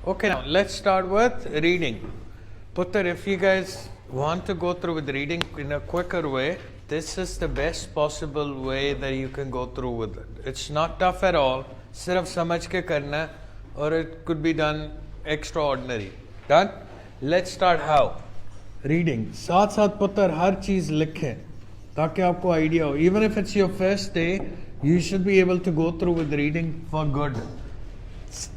Okay, now let's start with reading. Puttar, if you guys want to go through with reading in a quicker way, this is the best possible way that you can go through with it. It's not tough at all. Sirf samajh ke karna, or it could be done extraordinary. Done? Let's start how? Reading. Saath saath puttar har cheez likhe, taaki aapko idea ho. Even if it's your first day, you should be able to go through with reading for good.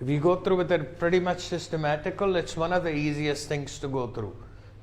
If you go through with it pretty much systematical, it's one of the easiest things to go through.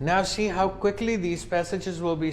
Now see how quickly these passages will be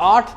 8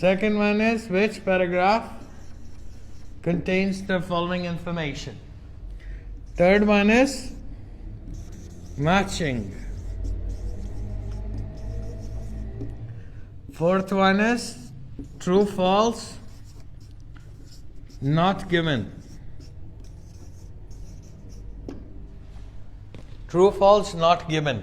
Second one is which paragraph contains the following information. Third one is matching. Fourth one is true false not given. True false not given.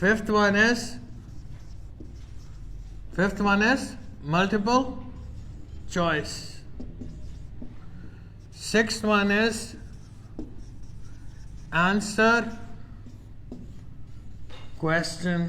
Fifth one is multiple choice. Sixth one is answer question.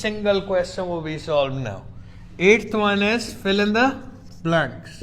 single question will be solved now. Eighth one is fill in the blanks.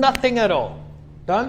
Nothing at all. Done?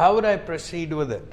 how would I proceed with it?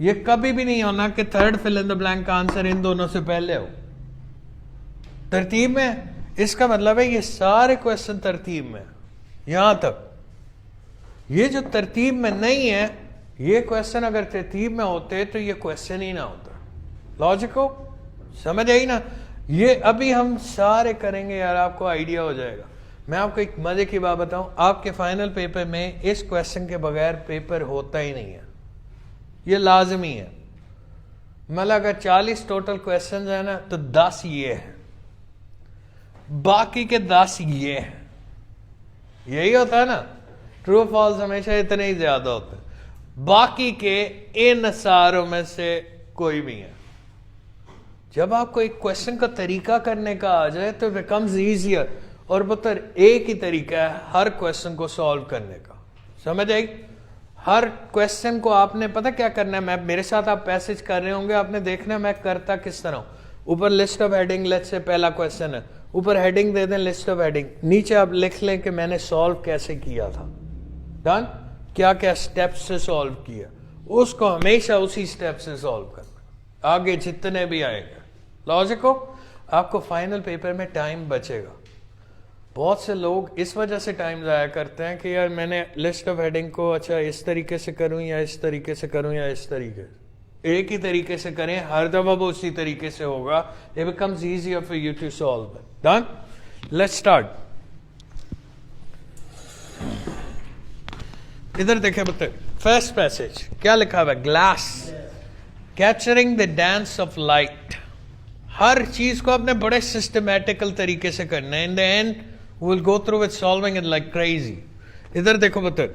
یہ کبھی بھی نہیں ہونا کہ third fill in the blank کا answer ان دونوں سے پہلے ہو. ترتیب میں اس کا مطلب ہے یہ سارے کوشچن ترتیب میں یہاں تک. یہ جو ترتیب میں نہیں ہے یہ کوشچن اگر ترتیب میں ہوتے تو یہ کوشچن ہی نہ ہوتا. لاجک ہو سمجھ آئی نا. یہ ابھی ہم سارے کریں گے یار, آپ کو آئیڈیا ہو جائے گا. میں آپ کو ایک مزے کی بات بتاؤں, آپ کے فائنل پیپر میں اس کوشچن کے بغیر پیپر ہوتا ہی نہیں ہے, یہ لازمی ہے. مطلب اگر 40 ٹوٹل کوشچنز ہیں نا تو 10 یہ ہیں, باقی کے 10 یہ ہیں. یہی ہوتا ہے نا, ٹرو فالس ہمیشہ اتنے ہی زیادہ ہوتے ہیں, باقی کے ان ساروں میں سے کوئی بھی ہے. جب آپ کو ایک کوشچن کا طریقہ کرنے کا آ جائے تو بیکمز ایزیئر. اور پتر ایک ہی طریقہ ہے ہر کوشچن کو سالو کرنے کا, سمجھ آئی. ہر کوشچن کو آپ نے پتہ کیا کرنا ہے, میں میرے ساتھ آپ پیسج کر رہے ہوں گے, آپ نے دیکھنا ہے میں کرتا کس طرح ہوں. اوپر لسٹ آف ہیڈنگ, لیٹ سے پہلا کوشچن ہے, اوپر ہیڈنگ دے دیں لسٹ آف ہیڈنگ, نیچے آپ لکھ لیں کہ میں نے سالو کیسے کیا تھا. ڈن, کیا کیا سٹیپ سے سالو کیا, اس کو ہمیشہ اسی سٹیپ سے سالو کرنا, آگے جتنے بھی آئے گا. لاجک ہو, آپ کو فائنل پیپر میں ٹائم بچے گا. بہت سے لوگ اس وجہ سے ٹائم ضائع کرتے ہیں کہ یار میں نے لسٹ آف ہیڈنگ کو اچھا اس طریقے سے کروں یا اس طریقے سے کروں یا اس طریقے سے. ایک ہی طریقے سے کریں, ہر دفعہ وہ اسی طریقے سے ہوگا. It becomes easier for you to solve it. Done? Let's start. ادھر دیکھیں بتے, فرسٹ پیسج کیا لکھا ہوا ہے, glass capturing the dance of light. ہر چیز کو آپ نے بڑے سسٹمیٹیکل طریقے سے کرنا ہے. In the end we'll go through with solving it like crazy. ادھر دیکھو بتے,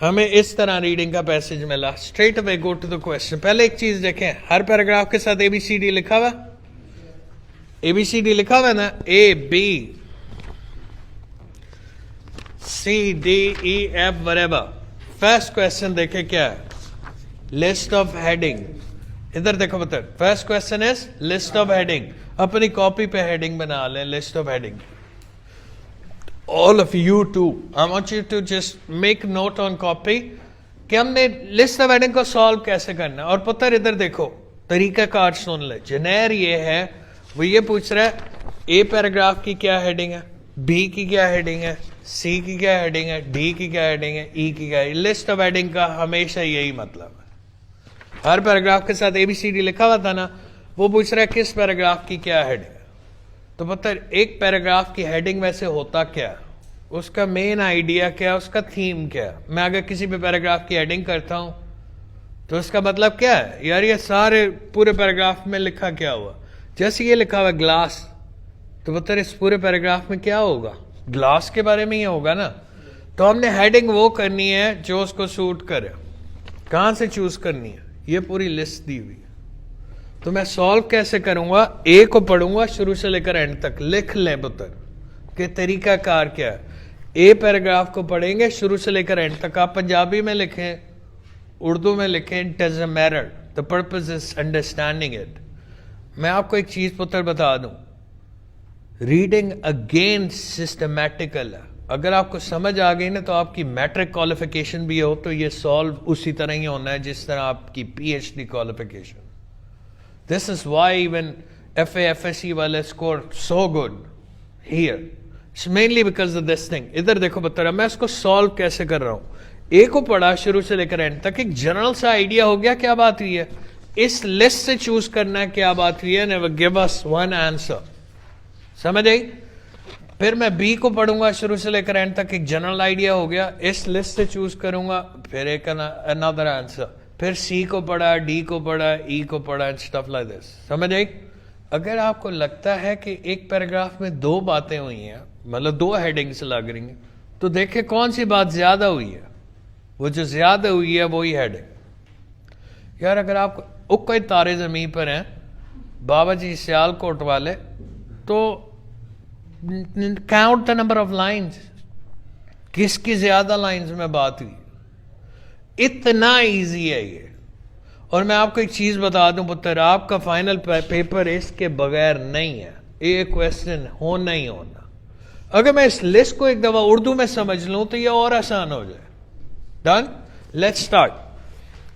ہمیں اس طرح ریڈنگ کا پیسج ملا. Straight away go to the question. پہلے ایک چیز دیکھیں, ہر پیراگراف کے ساتھ ABCD لکھا ہوا, ABCD لکھا ہوا ہے نا, A, B, C, D, E, F, whatever. First question دیکھیں کیا ہے, لسٹ آف ہیڈنگ. ادھر دیکھو بتا, first question is list of heading. اپنی کاپی پہ ہیڈنگ بنا لیں, list of heading. All of you too, I want you to just make note on copy کہ ہم نے لسٹ آف ہیڈنگ کو سالو کیسے کرنا ہے. اور پتہ ادھر دیکھو طریقہ کار سن لے. جنیر یہ ہے, وہ یہ پوچھ رہا ہے اے پیراگراف کی کیا ہیڈنگ ہے, بی کی کیا ہیڈنگ ہے, سی کی کیا ہیڈنگ ہے, ڈی کی کیا ہیڈنگ ہے, ای کی کیا. لسٹ آف ہیڈنگ کا ہمیشہ یہی مطلب ہے. ہر پیراگراف کے ساتھ ABCD لکھا ہوا تھا نا, وہ پوچھ رہا ہے کس پیراگراف کی کیا ہیڈنگ ہے. تو پتہ ایک پیراگراف کی ہیڈنگ ویسے ہوتا کیا, اس کا مین آئیڈیا کیا, اس کا تھیم کیا. میں اگر کسی بھی پیراگراف کی ہیڈنگ کرتا ہوں تو اس کا مطلب کیا ہے, یار یہ سارے پورے پیراگراف میں لکھا کیا ہوا. جیسے یہ لکھا ہوا گلاس, تو پتہ اس پورے پیراگراف میں کیا ہوگا, گلاس کے بارے میں ہی ہوگا نا. تو ہم نے ہیڈنگ وہ کرنی ہے جو اس کو سوٹ کرے. کہاں سے چوز کرنی ہے, یہ پوری لسٹ دی ہوئی ہے. تو میں سالو کیسے کروں گا, اے کو پڑھوں گا شروع سے لے کر اینڈ تک. لکھ لیں پتر کہ طریقہ کار کیا ہے. اے پیراگراف کو پڑھیں گے شروع سے لے کر اینڈ تک. آپ پنجابی میں لکھیں, اردو میں لکھیں, it doesn't matter. The purpose is understanding it. میں آپ کو ایک چیز پتر بتا دوں, ریڈنگ اگین سسٹمیٹیکل ہے. اگر آپ کو سمجھ آ گئی نا تو آپ کی میٹرک کوالیفیکیشن بھی ہو تو یہ سالو اسی طرح ہی ہونا ہے جس طرح آپ کی PhD qualification. This is why even FA FSC والے score so good here. It's mainly because of this thing. ادھر دیکھو بتا رہا میں اس کو سالو کیسے کر رہا ہوں. اے کو پڑھا شروع سے لے کر اینڈ تک, ایک جنرل سا آئیڈیا ہو گیا کیا بات ہوئی ہے. اس لسٹ سے چوز کرنا ہے کیا بات ہوئی ہے, never give us one answer. سمجھ آئی. پھر میں بی کو پڑھوں گا شروع سے لے کر اینڈ تک, ایک جنرل آئیڈیا ہو گیا. اس لسٹ سے چوز کروں گا, پھر ایک another answer. پھر سی کو پڑھا, ڈی کو پڑھا, ای کو پڑھا, stuff like this. سمجھ آئی. اگر آپ کو لگتا ہے کہ ایک پیراگراف میں 2 باتیں ہوئی ہیں, مطلب 2 ہیڈنگز لگ رہی ہیں, تو دیکھیں کون سی بات زیادہ ہوئی ہے. وہ جو زیادہ ہوئی ہے وہی ہیڈنگ. یار اگر آپ کوئی تارے زمین پر ہیں, بابا جی سیال کوٹ والے, تو count the number of lines. کس کی زیادہ لائنز میں بات ہوئی. اتنا ایزی ہے یہ. اور میں آپ کو ایک چیز بتا دوں پتر, آپ کا فائنل پیپر اس کے بغیر نہیں ہے. ایک کویسچن ہونا ہی ہونا. اگر میں اس لسٹ کو ایک دفعہ اردو میں سمجھ لوں تو یہ اور آسان ہو جائے. Done, let's start.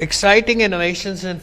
Exciting innovations in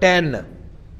10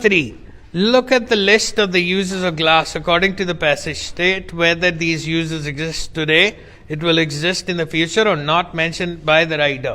3. Look at the list of the uses of glass according to the passage. State whether these uses exist today, it will exist in the future or not mentioned by the writer.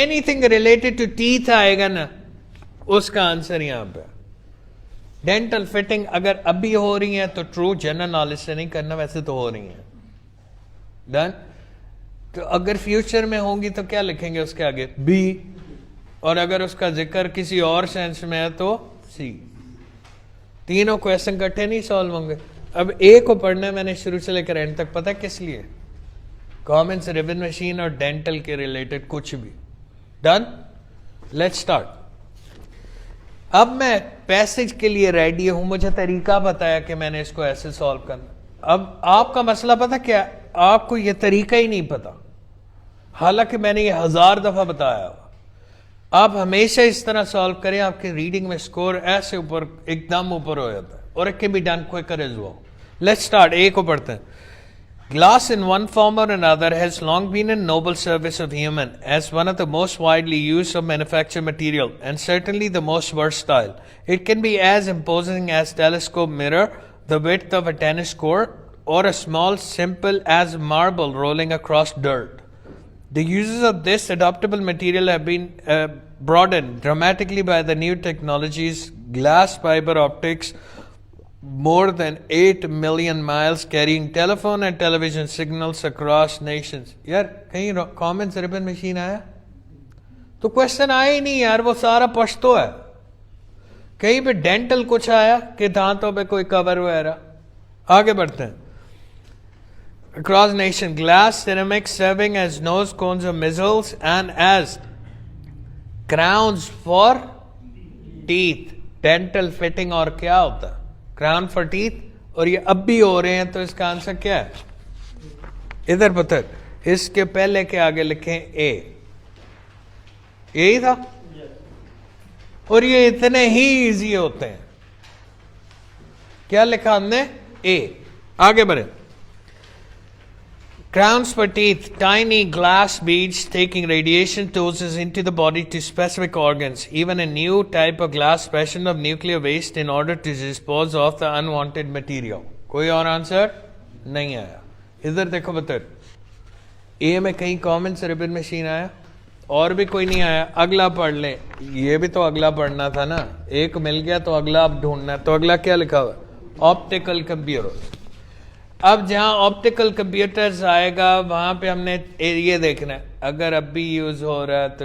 Anything related to teeth آئے گا نا, اس کا answer یہاں پہ. Dental fitting اگر اب بھی ہو رہی ہیں تو ٹرو جنرل نالج سے نہیں کرنا, ویسے تو ہو رہی ہیں. ڈن. تو اگر فیوچر میں ہوں گی تو کیا لکھیں گے اس کے آگے؟ بی. اور اگر اس کا ذکر کسی اور سینس میں ہے تو سی. تینوں کویسچن کٹھے نہیں سالو ہوں گے. اب اے کو پڑھنا ہے میں نے شروع سے لے کر اینڈ تک, پتہ کس لیے؟ کامنس ریبن مشین اور ڈینٹل کے ریلیٹڈ کچھ بھی. ڈن. Let's start. اب میں پیسج کے لیے ریڈی ہوں, مجھے طریقہ بتایا کہ میں نے اس کو ایسے سالو کرنا. اب آپ کا مسئلہ پتہ کیا, آپ کو یہ طریقہ ہی نہیں پتا, حالانکہ میں نے یہ 1000 دفعہ بتایا. آپ ہمیشہ اس طرح سالو کریں, آپ کے ریڈنگ میں سکور ایسے اوپر ایک دم اوپر ہو جاتا ہے, اور it can be done quicker as well. Let's start. A کو پڑھتے ہیں. Glass in one form or another has long been a noble service of human as one of the most widely used of manufactured material and certainly the most versatile. It can be as imposing as telescope mirror, the width of a tennis court, or a small simple as marble rolling across dirt. The uses of this adaptable material have been broadened dramatically by the new technologies, glass fiber optics, more than 8 million miles carrying telephone and television signals across nations. یار کہیں commons ribbon machine آیا تو question آیا ہی نہیں یار, وہ سارا پشتو ہے. کہیں پہ ڈینٹل کچھ آیا کہ دانتوں پہ کوئی کور وغیرہ. آگے بڑھتے ہیں. Across nation, glass ceramics serving as nose cones of missiles and as crowns for teeth. Dental fitting اور کیا ہوتا ہے؟ Crown for teeth. اور یہ اب بھی ہو رہے ہیں, تو اس کا آنسر کیا ہے؟ ادھر پتہ, اس کے پہلے کے آگے لکھیں اے. یہی تھا, اور یہ اتنے ہی ایزی ہوتے ہیں. کیا لکھا ہم نے؟ اے. آگے بڑھیں. Crowns for teeth, tiny glass beads taking radiation doses into the body to specific organs. Even a new type of glass fashioned of nuclear waste in order to dispose of the unwanted material. کوئی اور answer نہیں آیا. ادھر دیکھو بتر, اے میں کہیں common ribbon machine آیا, اور بھی کوئی نہیں آیا. اگلا پڑھ لیں. یہ بھی تو اگلا پڑھنا تھا نا, ایک مل گیا تو اگلا اب ڈھونڈنا ہے. تو اگلا کیا لکھا ہوا؟ Optical computer. اب جہاں آپٹیکل کمپیوٹرز آئے گا وہاں پہ ہم نے یہ دیکھنا ہے, اگر اب بھی یوز ہو رہا ہے تو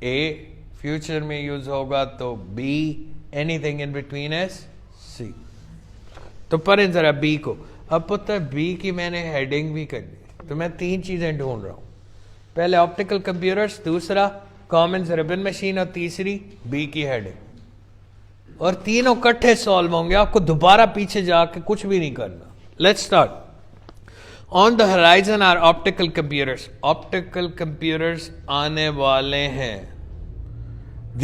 اے, فیوچر میں یوز ہوگا تو B, anything in between is C. تو پڑھیں ذرا بی کو. اب پتہ بی کی میں نے ہیڈنگ بھی کرنی, تو میں 3 چیزیں ڈھونڈ رہا ہوں. پہلے آپٹیکل کمپیوٹرز, دوسرا کامن ریبن مشین, اور تیسری بی کی ہیڈنگ. اور تینوں کٹھے سالو ہوں گے, آپ کو دوبارہ پیچھے جا کے کچھ بھی نہیں کرنا. Let's start. On the horizon are optical computers. Optical computers آنے والے ہیں.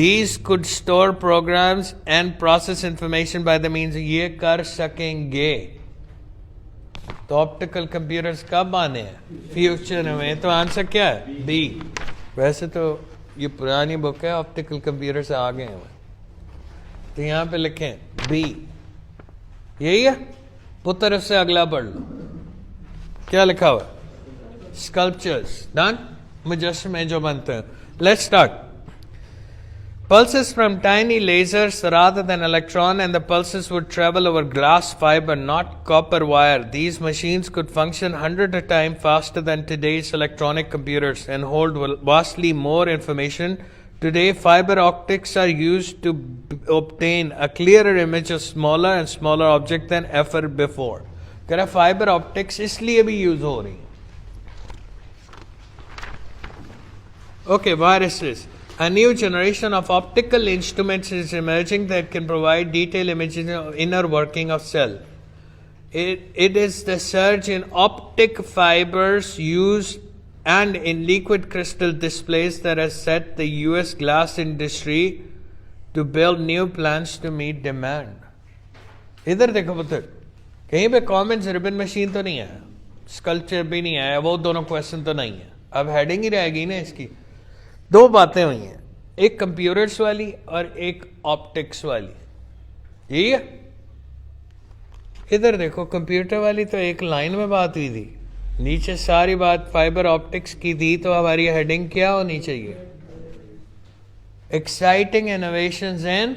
These could store programs and process information by the means یہ کر سکیں گے. تو optical computers کب آنے ہیں؟ فیوچر میں. تو آنسر کیا ہے؟ بی. ویسے تو یہ پرانی بک ہے, optical computers آگے ہیں, تو یہاں پہ لکھیں بی. یہی ہے. پتر اس سے اگلا پڑھ لو. کیا لکھا ہوا؟ اسکلپچرز. ڈن. مجسمے جو بنتے ہیں. Let's start. Pulses from tiny lasers rather than electron, and the pulses would travel over glass fiber, not copper wire. These machines could function hundreds of times faster than today's electronic computers and hold vastly more information. Today, fiber optics are used to obtain a clearer image of smaller and smaller objects than ever before. کہہ fibre optics اس لیے بھی use ہو رہی ہیں. Okay, viruses. A new generation of optical instruments is emerging that can provide detailed images of inner working of cell. It is the surge in optic fibers used and in liquid crystal displays that has set the US glass industry to build new plants to meet demand. ادھر دیکھو پتر, کہیں پہ commons ribbon machine تو نہیں ہے, sculpture بھی نہیں ہے, وہ دونوں کویسچن تو نہیں ہے. اب ہیڈنگ ہی رہے گی نا اس کی. 2 باتیں ہوئی ہیں, ایک کمپیوٹرز والی اور ایک آپٹکس والی. یہی ہے. ادھر دیکھو, کمپیوٹر والی تو ایک لائن میں بات ہوئی تھی, نیچے ساری بات فائبر آپٹکس کی تھی, تو ہماری ہیڈنگ کیا ہونی چاہیے؟ exciting innovations in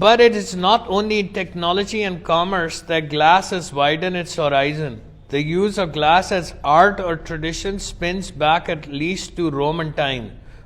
But it is not only in technology and commerce that glass has widened its horizon. The use of glass as art or tradition spins back at least to Roman time.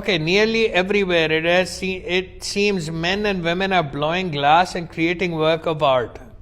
Okay, nearly everywhere it seems men and women are blowing glass and creating work of art.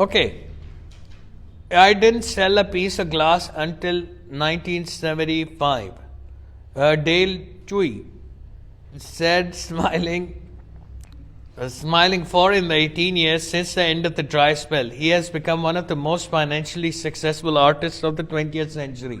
Okay, I didn't sell a piece of glass until 1975. Dale Chui said, smiling for in the 18 years since the end of the dry spell, he has become one of the most financially successful artists of the 20th century.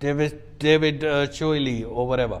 David Choili or whatever.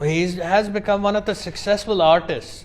he has become one of the successful artists.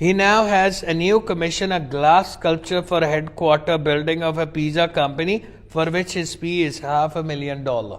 He now has a new commission, a glass sculpture for a headquarter building of a pizza company for which his fee is $500,000.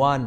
1.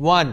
1.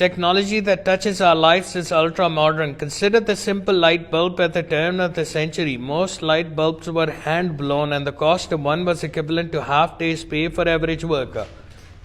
technology that touches our lives is ultra modern. Consider the simple light bulb at the turn of the century. Most light bulbs were hand blown and the cost of one was equivalent to half day's pay for average worker.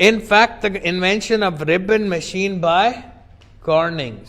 In fact, the invention of ribbon machine by Cornings,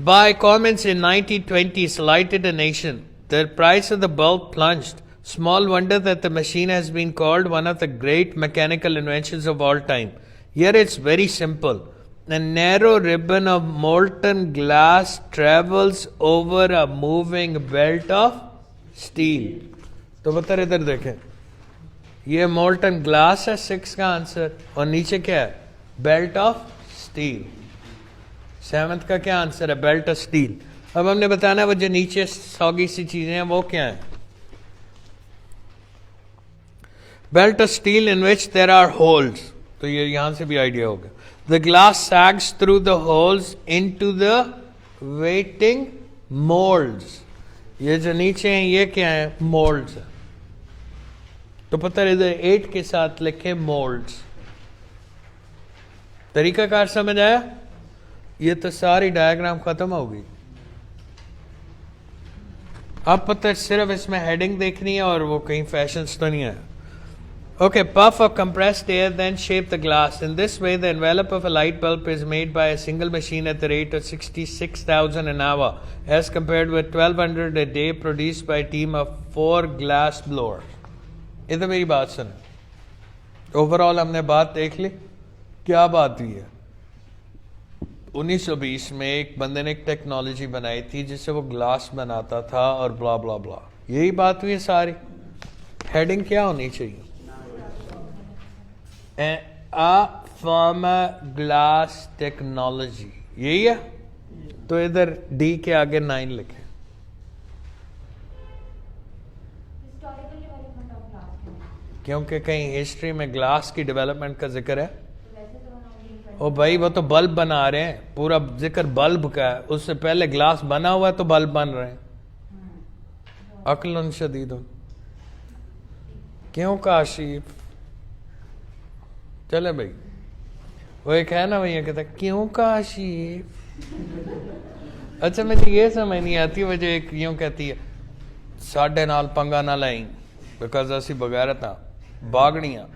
By Commons in 1920s lighted a nation. The price of the bulb plunged. Small wonder that the machine has been called one of the great mechanical inventions of all time. Here it's very simple. A narrow ribbon of molten glass travels over a moving belt of steel. تو پتر ادھر دیکھیں یہ Moulton glass ہے 6 کا answer, اور نیچے کیا ہے بیلٹ آف اسٹیل. 7th کا کیا آنسر ہے بیلٹ آف اسٹیل. اب ہم نے بتانا وہ جو نیچے سوگی سی چیزیں ہیں وہ کیا ہیں. Belt of steel in which there are holes, تو یہ یہاں سے بھی آئیڈیا ہوگا. The glass sags through the holes into the waiting molds. یہ جو نیچے ہیں یہ کیا ہیں molds. تو پتہ ادھر 8 کے ساتھ لکھے molds. طریقہ کار سمجھ آیا. یہ تو ساری ڈائیگرام ختم ہو گئی. اب پتہ صرف اس میں ہیڈنگ دیکھنی ہے اور وہ کہیں فیشنز تو نہیں ہے. Okay, puff of compressed air then shape the glass. In this way, the envelope of a light bulb is made by a single machine at the rate of 66,000 an hour, as compared with 1,200 a day produced by a team of 4 glass blowers. ادھر میری بات سنیں. Overall ہم نے بات دیکھ لی. کیا بات ہوئی ہے 1920 میں ایک بندے نے ایک ٹیکنالوجی بنائی تھی جس سے وہ گلاس بناتا تھا اور بلا بلا بلا. یہی بات ہوئی ہے ساری. ہیڈنگ کیا ہونی چاہیے فارما گلاس ٹیکنالوجی, یہی ہے. تو ادھر ڈی کے آگے 9 لکھیں. کیونکہ کہیں ہسٹری میں گلاس کی ڈیولپمنٹ کا ذکر ہے. او بھائی وہ تو بلب بنا رہے ہیں, پورا ذکر بلب کا ہے. اس سے پہلے گلاس بنا ہوا ہے تو بلب بن رہے ہیں. عقل شدید. کیوں کاشف چلے بھائی وہ ایک ہے نا بھیا کہتا کیوں کاشف. اچھا مجھے یہ سمجھ نہیں آتی وہ جو ایک یوں کہتی ہے ساڈے نال پنگا نہ لائیں بیکاز اسی بغیرت ہاں باغڑیاں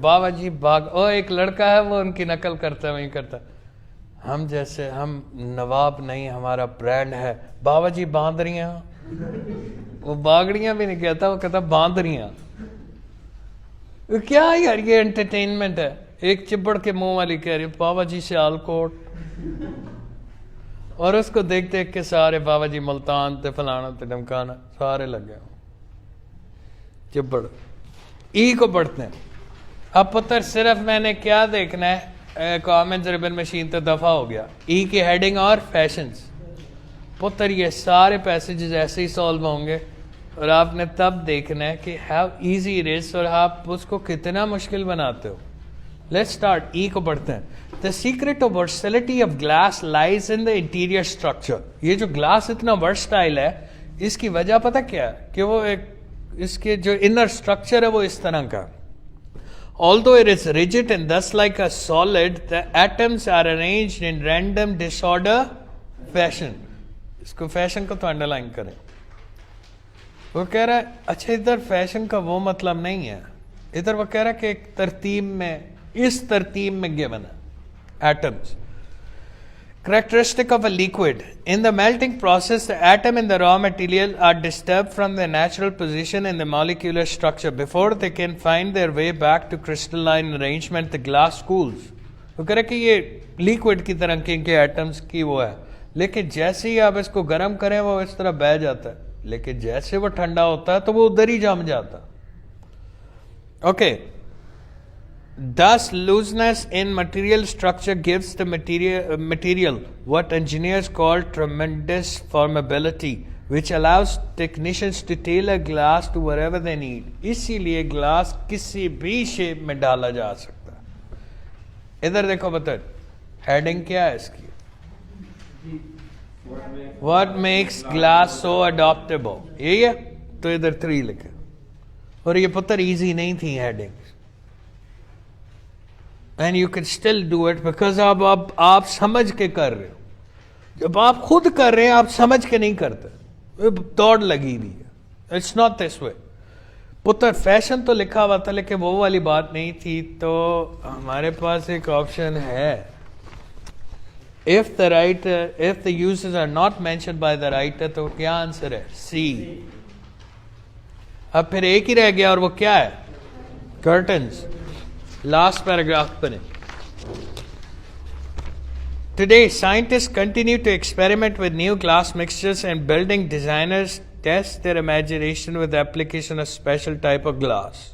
بابا جی باغ. او ایک لڑکا ہے وہ ان کی نقل کرتا ہے وہیں کرتا ہم جیسے ہم نواب نہیں ہمارا برانڈ ہے بابا جی باندریاں. وہ باغڑیاں بھی نہیں کہتا وہ کہتا باندریاں. کیا یار یہ انٹرٹینمنٹ ہے. ایک چبڑ کے منہ والی کہہ رہی بابا جی سیال کوٹ, اور اس کو دیکھ دیکھ کے سارے بابا جی ملتان تے فلانا تے ڈمکانا سارے لگ گئے چبڑ. ای کو پڑھتے ہیں. اب پتر صرف میں نے کیا دیکھنا ہے کامنز ریبن مشین تو دفعہ ہو گیا. ای کی ہیڈنگ اور فیشنز. پتر یہ سارے پیسیجز ایسے ہی سالو ہوں گے اور آپ نے تب دیکھنا ہے کہ ہاؤ ایزی اٹ از اور آپ اس کو کتنا مشکل بناتے ہو. Let's start. ای کو پڑھتے ہیں. The secret of versatility of glass lies in the interior structure. یہ جو گلاس اتنا ورسٹائل ہے اس کی وجہ پتہ کیا ہے کہ وہ ایک اس کے جو انر اسٹرکچر ہے وہ اس طرح کا. Although it is rigid and thus like a solid, the atoms are arranged in random disorder fashion. اس کو فیشن کو تو انڈرلائن کریں. وہ کہہ رہا ہے اچھا ادھر فیشن کا وہ مطلب نہیں ہے. ادھر وہ کہہ رہا ہے کہ ایک ترتیب میں اس ترتیب میں given ہے atoms. Characteristic of a liquid. In the melting process, the atom and the raw material are disturbed from their natural position in the molecular structure. Before they can find their way back to crystalline arrangement, the glass cools. وہ کہہ رہا ہے کہ یہ liquid کی طرح کے atoms کی وہ ہے, لیکن جیسے ہی آپ اس کو گرم کریں وہ اس طرح بہہ جاتا ہے, لیکن جیسے وہ ٹھنڈا ہوتا ہے تو وہ ادھر ہی جم جاتا. Okay. Thus, looseness in material structure gives the material what engineers call tremendous formability, which allows technicians to tailor glass to whatever they need. اسی لیے گلاس کسی بھی شیپ میں ڈالا جا سکتا ہے. ادھر دیکھو بتا ہیڈنگ کیا ہے اس کی. What makes glass so adaptable. یہی ہے تو ادھر 3 لکھے. اور یہ پتر ایزی نہیں تھی heading. And you can still do it because آپ سمجھ کے کر رہے ہو. جب آپ خود کر رہے ہیں آپ سمجھ کے نہیں کرتے, دوڑ لگی ہوئی ہے. It's not this way. پتر فیشن تو لکھا ہوا تھا لیکن وہ والی بات نہیں تھی. تو ہمارے پاس ایک آپشن ہے. If the uses are not mentioned by the writer تو کیا آنسر ہے C. اب پھر ایک ہی رہ گیا اور وہ کیا ہے curtains. Last paragraph پڑھیں. Today, scientists continue to experiment with new glass mixtures and building designers test their imagination with the application of special type of glass.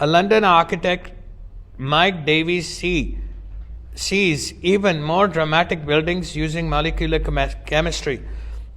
A London architect, Mike Davies, sees even more dramatic buildings using molecular chemistry.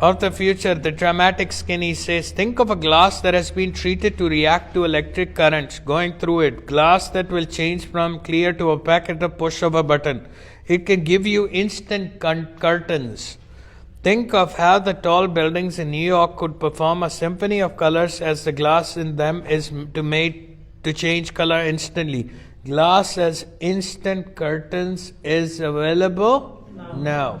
Of the future, the dramatic skin, he says, think of a glass that has been treated to react to electric currents going through it. Glass that will change from clear to opaque at the push of a button. It can give you instant curtains. Think of how the tall buildings in New York could perform a symphony of colors as the glass in them is made to change color instantly. Glass as instant curtains is available now.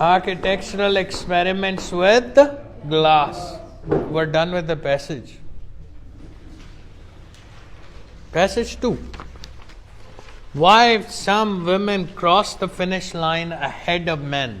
Architectural experiments with glass. We're done with the passage. Passage 2. Why some women cross the finish line ahead of men.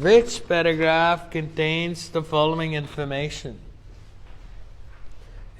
which paragraph contains the following information?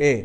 A.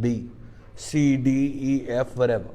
B, C, D, E, F whatever.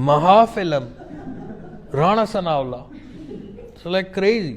Mahafilm, Rana Sanaullah. So like crazy.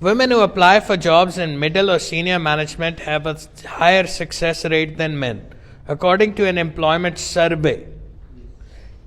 Women who apply for jobs in middle or senior management have a higher success rate than men, according to an employment survey.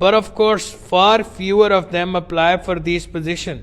But of course, far fewer of them apply for these positions.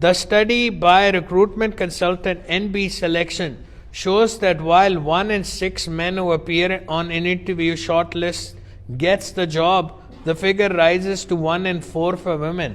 The study by recruitment consultant NB Selection shows that while 1 in 6 men who appear on an interview shortlist gets the job, the figure rises to 1 in 4 for women.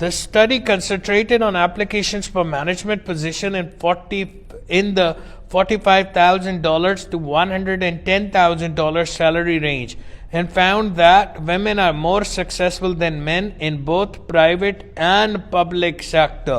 The study concentrated on applications for management position in the $45,000 to $110,000 salary range and found that women are more successful than men in both private and public sector.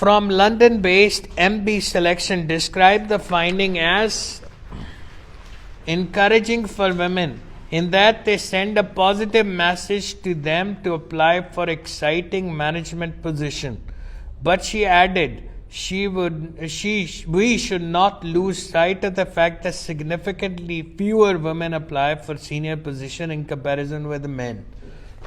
From London-based MB Selection described the finding as encouraging for women in that they send a positive message to them to apply for exciting management position. But she added, we should not lose sight of the fact that significantly fewer women apply for senior position in comparison with men.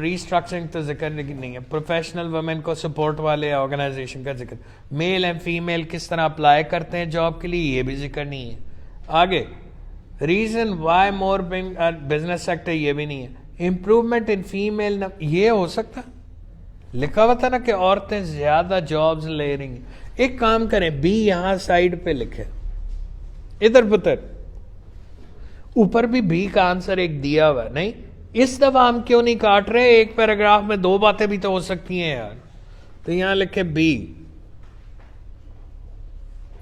Restructuring تو ذکر نہیں ہے. Professional women کو support والے organization کا ذکر. Male and female کس طرح اپلائی کرتے ہیں جاب کے لیے یہ بھی ذکر نہیں ہے. آگے reason why more business sector یہ بھی نہیں ہے. امپروومنٹ ان فیمیل یہ ہو سکتا لکھا ہوا تھا نا کہ عورتیں زیادہ جابز لے رہی ہیں. ایک کام کریں بی یہاں سائڈ پہ لکھیں ادھر پتر اوپر بھی بی کا آنسر ایک دیا ہوا نہیں. اس دفعہ ہم کیوں نہیں کاٹ رہے, ایک پیراگراف میں دو باتیں بھی تو ہو سکتی ہیں یار. تو یہاں لکھے بی,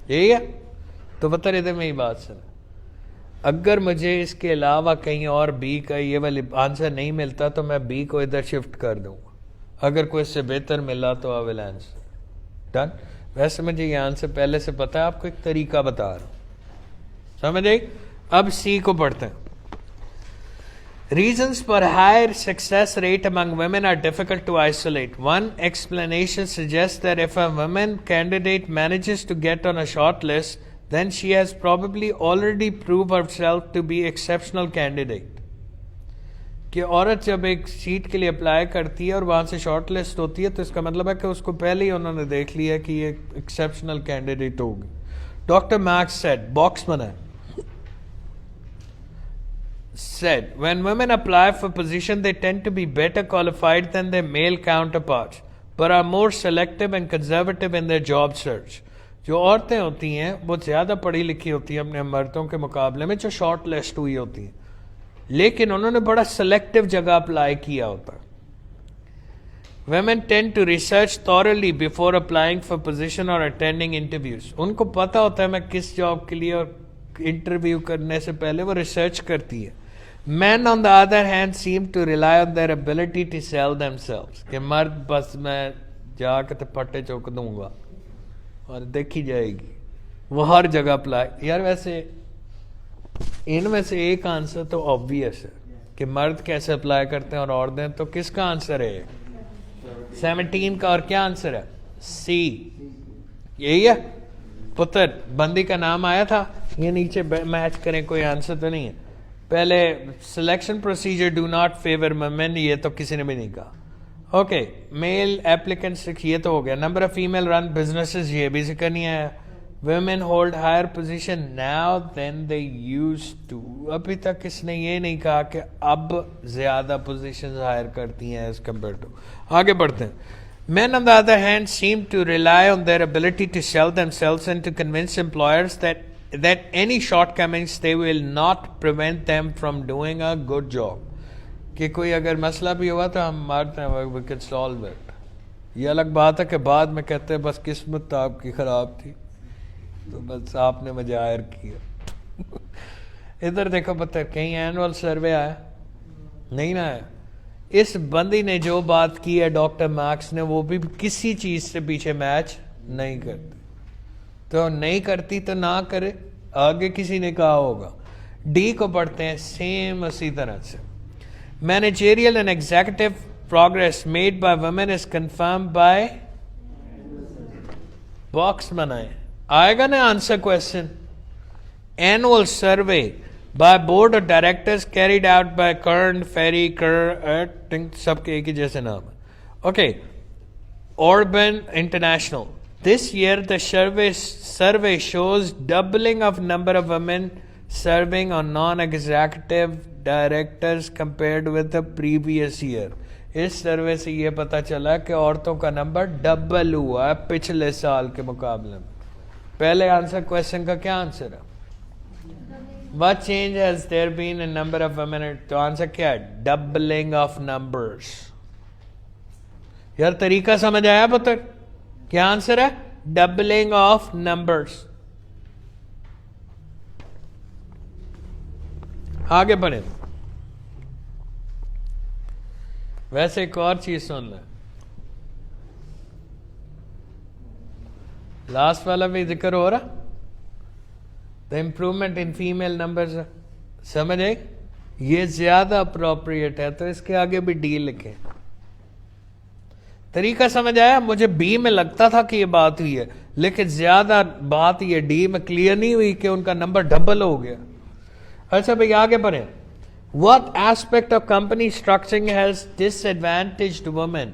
یہی ہے. تو پتر ادھر میری بات سن, اگر مجھے اس کے علاوہ کہیں اور بی کا یہ والی آنسر نہیں ملتا تو میں بی کو ادھر شفٹ کر دوں گا. اگر کوئی اس سے بہتر ملا تو آئی ول آنسر. ڈن. ویسے مجھے یہ آنسر پہلے سے پتا ہے, آپ کو ایک طریقہ بتا رہا ہوں, سمجھ آئی. اب سی کو پڑھتے ہیں. Reasons for higher success rate among women are difficult to isolate. One explanation suggests that if a woman candidate manages to get on a short list, then she has probably already proved herself to be exceptional candidate. کہ عورت جب ایک set کے لیے apply کرتی ہے اور وہاں سے شارٹ لسٹ ہوتی ہے تو اس کا مطلب ہے کہ اس کو پہلے ہی انہوں نے دیکھ لیا کہ یہ ایکسیپشنل کینڈیڈیٹ ہوگی. ڈاکٹر مارکس said, باکس بنائے, said, when women apply for position they tend to be better qualified than their male counterparts but are more selective and conservative in their job search. جو عورتیں ہوتی ہیں وہ زیادہ پڑھی لکھی ہوتی ہیں اپنے مردوں کے مقابلے میں جو شارٹ لسٹ ہوئی ہوتی ہیں, لیکن انہوں نے بڑا سلیکٹو جگہ اپلائی کیا ہوتا. Women tend to research thoroughly before applying for position or attending interviews. ان کو پتا ہوتا ہے میں کس جاب کے لیے, اور انٹرویو کرنے سے پہلے وہ ریسرچ کرتی ہے. Men on the other hand seem to rely on their ability to sell themselves. کہ مرد بس میں جا کے پٹے چوک دوں گا اور دیکھی جائے گی, وہ ہر جگہ اپلائی. یار ویسے ان میں سے ایک آنسر تو آبویس ہے کہ مرد کیسے اپلائی کرتے ہیں اور عورتیں, تو کس کا آنسر ہے 17 کا, اور کیا آنسر ہے سی, یہی ہے. پتر بندی کا نام آیا تھا, یہ نیچے میچ کریں, کوئی آنسر تو نہیں ہے. پہلے selection procedure do not fever women, یہ تو کسی نے بھی نہیں کہا. اوکے, میل ایپلیکنٹس یہ تو ہو گیا. Number of female run businesses یہ بھی ذکر نہیں آیا. Women hold higher position now than they used to. ابھی تک اس نے یہ نہیں کہا کہ اب زیادہ پوزیشنز ہائر کرتی ہیں as compared to. آگے بڑھتے ہیں. Men on the other hand seem to rely on their ability to sell themselves and to convince employers that any shortcomings they will not prevent them from doing a good job. کہ کوئی اگر مسئلہ بھی ہوا تو ہم مارتے ہیں we can solve it. یہ الگ بات ہے کہ بعد میں کہتے ہیں بس قسمت آپ کی خراب تھی تو بس آپ نے مجھے ہائر کیا. ادھر دیکھو پتہ کہیں اینول سروے آیا نہیں نہ آیا. اس بندی نے جو بات کی ہے ڈاکٹر مارکس نے, وہ بھی کسی چیز سے پیچھے میچ نہیں کرتی. تو نہیں کرتی تو نہ کرے, آگے کسی نے کہا ہوگا. ڈی کو پڑھتے ہیں سیم اسی طرح سے. Managerial and executive progress made by women is confirmed by, box بنائیں, آئے گا نا answer question. Annual survey by board of directors carried out by Kern, Ferry, سب کے ایک ہی جیسے نام ہے. Okay, Urban International. This year the survey shows doubling of number of women serving on non-executive directors compared with the previous year. اس survey سے یہ پتا چلا کہ عورتوں کا نمبر ڈبل ہوا ہے پچھلے سال کے مقابلے میں. پہلے آنسر کوشچن کا کیا آنسر ہے؟ What change has there been in number of women? تو آنسر کیا ہے؟ Doubling of numbers. یار طریقہ سمجھ آیا پتر؟ کیا آنسر ہے؟ Doubling of numbers. آگے بڑھیں. ویسے ایک اور چیز سن لیں, لاسٹ والا بھی ذکر ہو رہا, the improvement in female numbers. سمجھ آئی؟ یہ زیادہ اپروپریٹ ہے تو اس کے آگے بھی ڈی لکھیں. طریقہ سمجھ آیا؟ مجھے بی میں لگتا تھا کہ یہ بات ہوئی ہے, لیکن زیادہ بات یہ ڈی میں کلیئر نہیں ہوئی کہ ان کا نمبر ڈبل ہو گیا. اچھا بھائی آگے بڑھیں. What aspect of company structuring has disadvantaged women?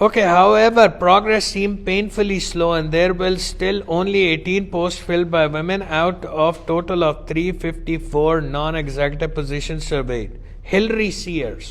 Okay, however, progress seemed painfully slow and there will still only 18 posts filled by women out of total of 354 non-executive positions surveyed. Hilary Sears,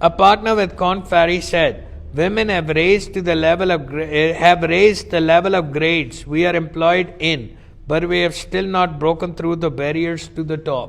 A partner with Korn Ferry said, women have raised the level of grades we are employed in, but we have still not broken through the barriers to the top.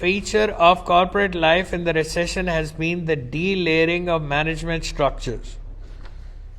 feature of corporate life in the recession has been the de-layering of management structures.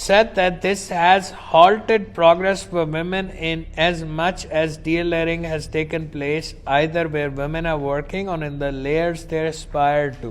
Said that this has halted progress for women in as much as de-layering has taken place either where women are working or in the layers they aspire to.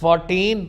14.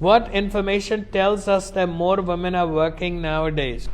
What information tells us that more women are working nowadays?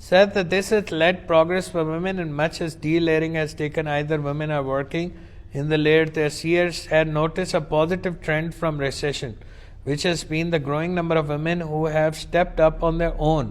Said that this has led progress for women in much as de-layering has taken either women are working in the layer. The seers had noticed a positive trend from recession, which has been the growing number of women who have stepped up on their own.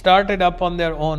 started up on their own,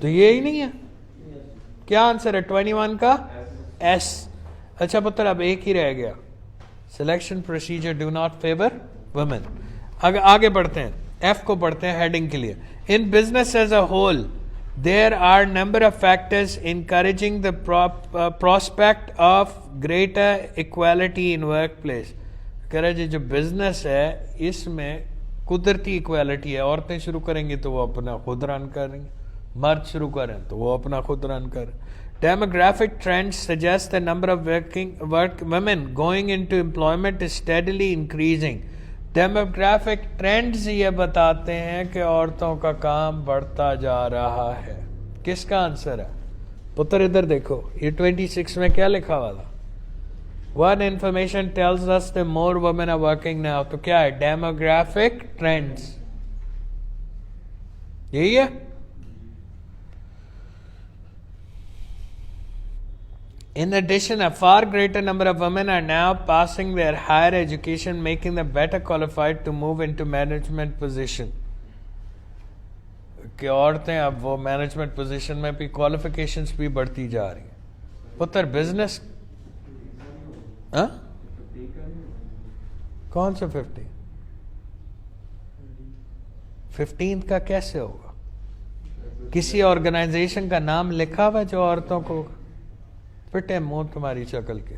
تو یہی نہیں ہے. کیا answer ہے 21 کا؟ S. اچھا پتر اب ایک ہی رہ گیا. Selection procedure do not favour woman. آگے بڑھتے ہیں, ایف کو پڑھتے ہیں ہیڈنگ کے لیے. ان business as a whole there are number of factors encouraging the prospect of greater equality in workplace. کہہ رہا جی جو بزنس ہے اس میں قدرتی ایکویلٹی ہے. عورتیں شروع کریں گی تو وہ اپنا خود رن کریں گے, مرد شروع کریں تو وہ اپنا خود رن کریں. Demographic trends suggest the number of women going into employment is steadily increasing. Demographic trends یہ بتاتے ہیں کہ عورتوں کا کام بڑھتا جا رہا ہے. کس کا آنسر ہے پتر؟ ادھر دیکھو, یہ 26 میں کیا لکھا ہوا تھا؟ What information tells us that more women are working now. تو کیا ہے؟ Demographic trends. یہی ہے. In addition, a far greater number of women are now passing their higher education, making them better qualified to move into management position. کہ عورتیں اب وہ management position میں بھی کوالیفیکیشنز بھی بڑھتی جا رہی ہیں. پتر بزنس کون سا 15 کا کیسے ہوگا؟ کسی آرگنائزیشن کا نام لکھا ہوا جو عورتوں کو فٹے منہ تمہاری شکل کے.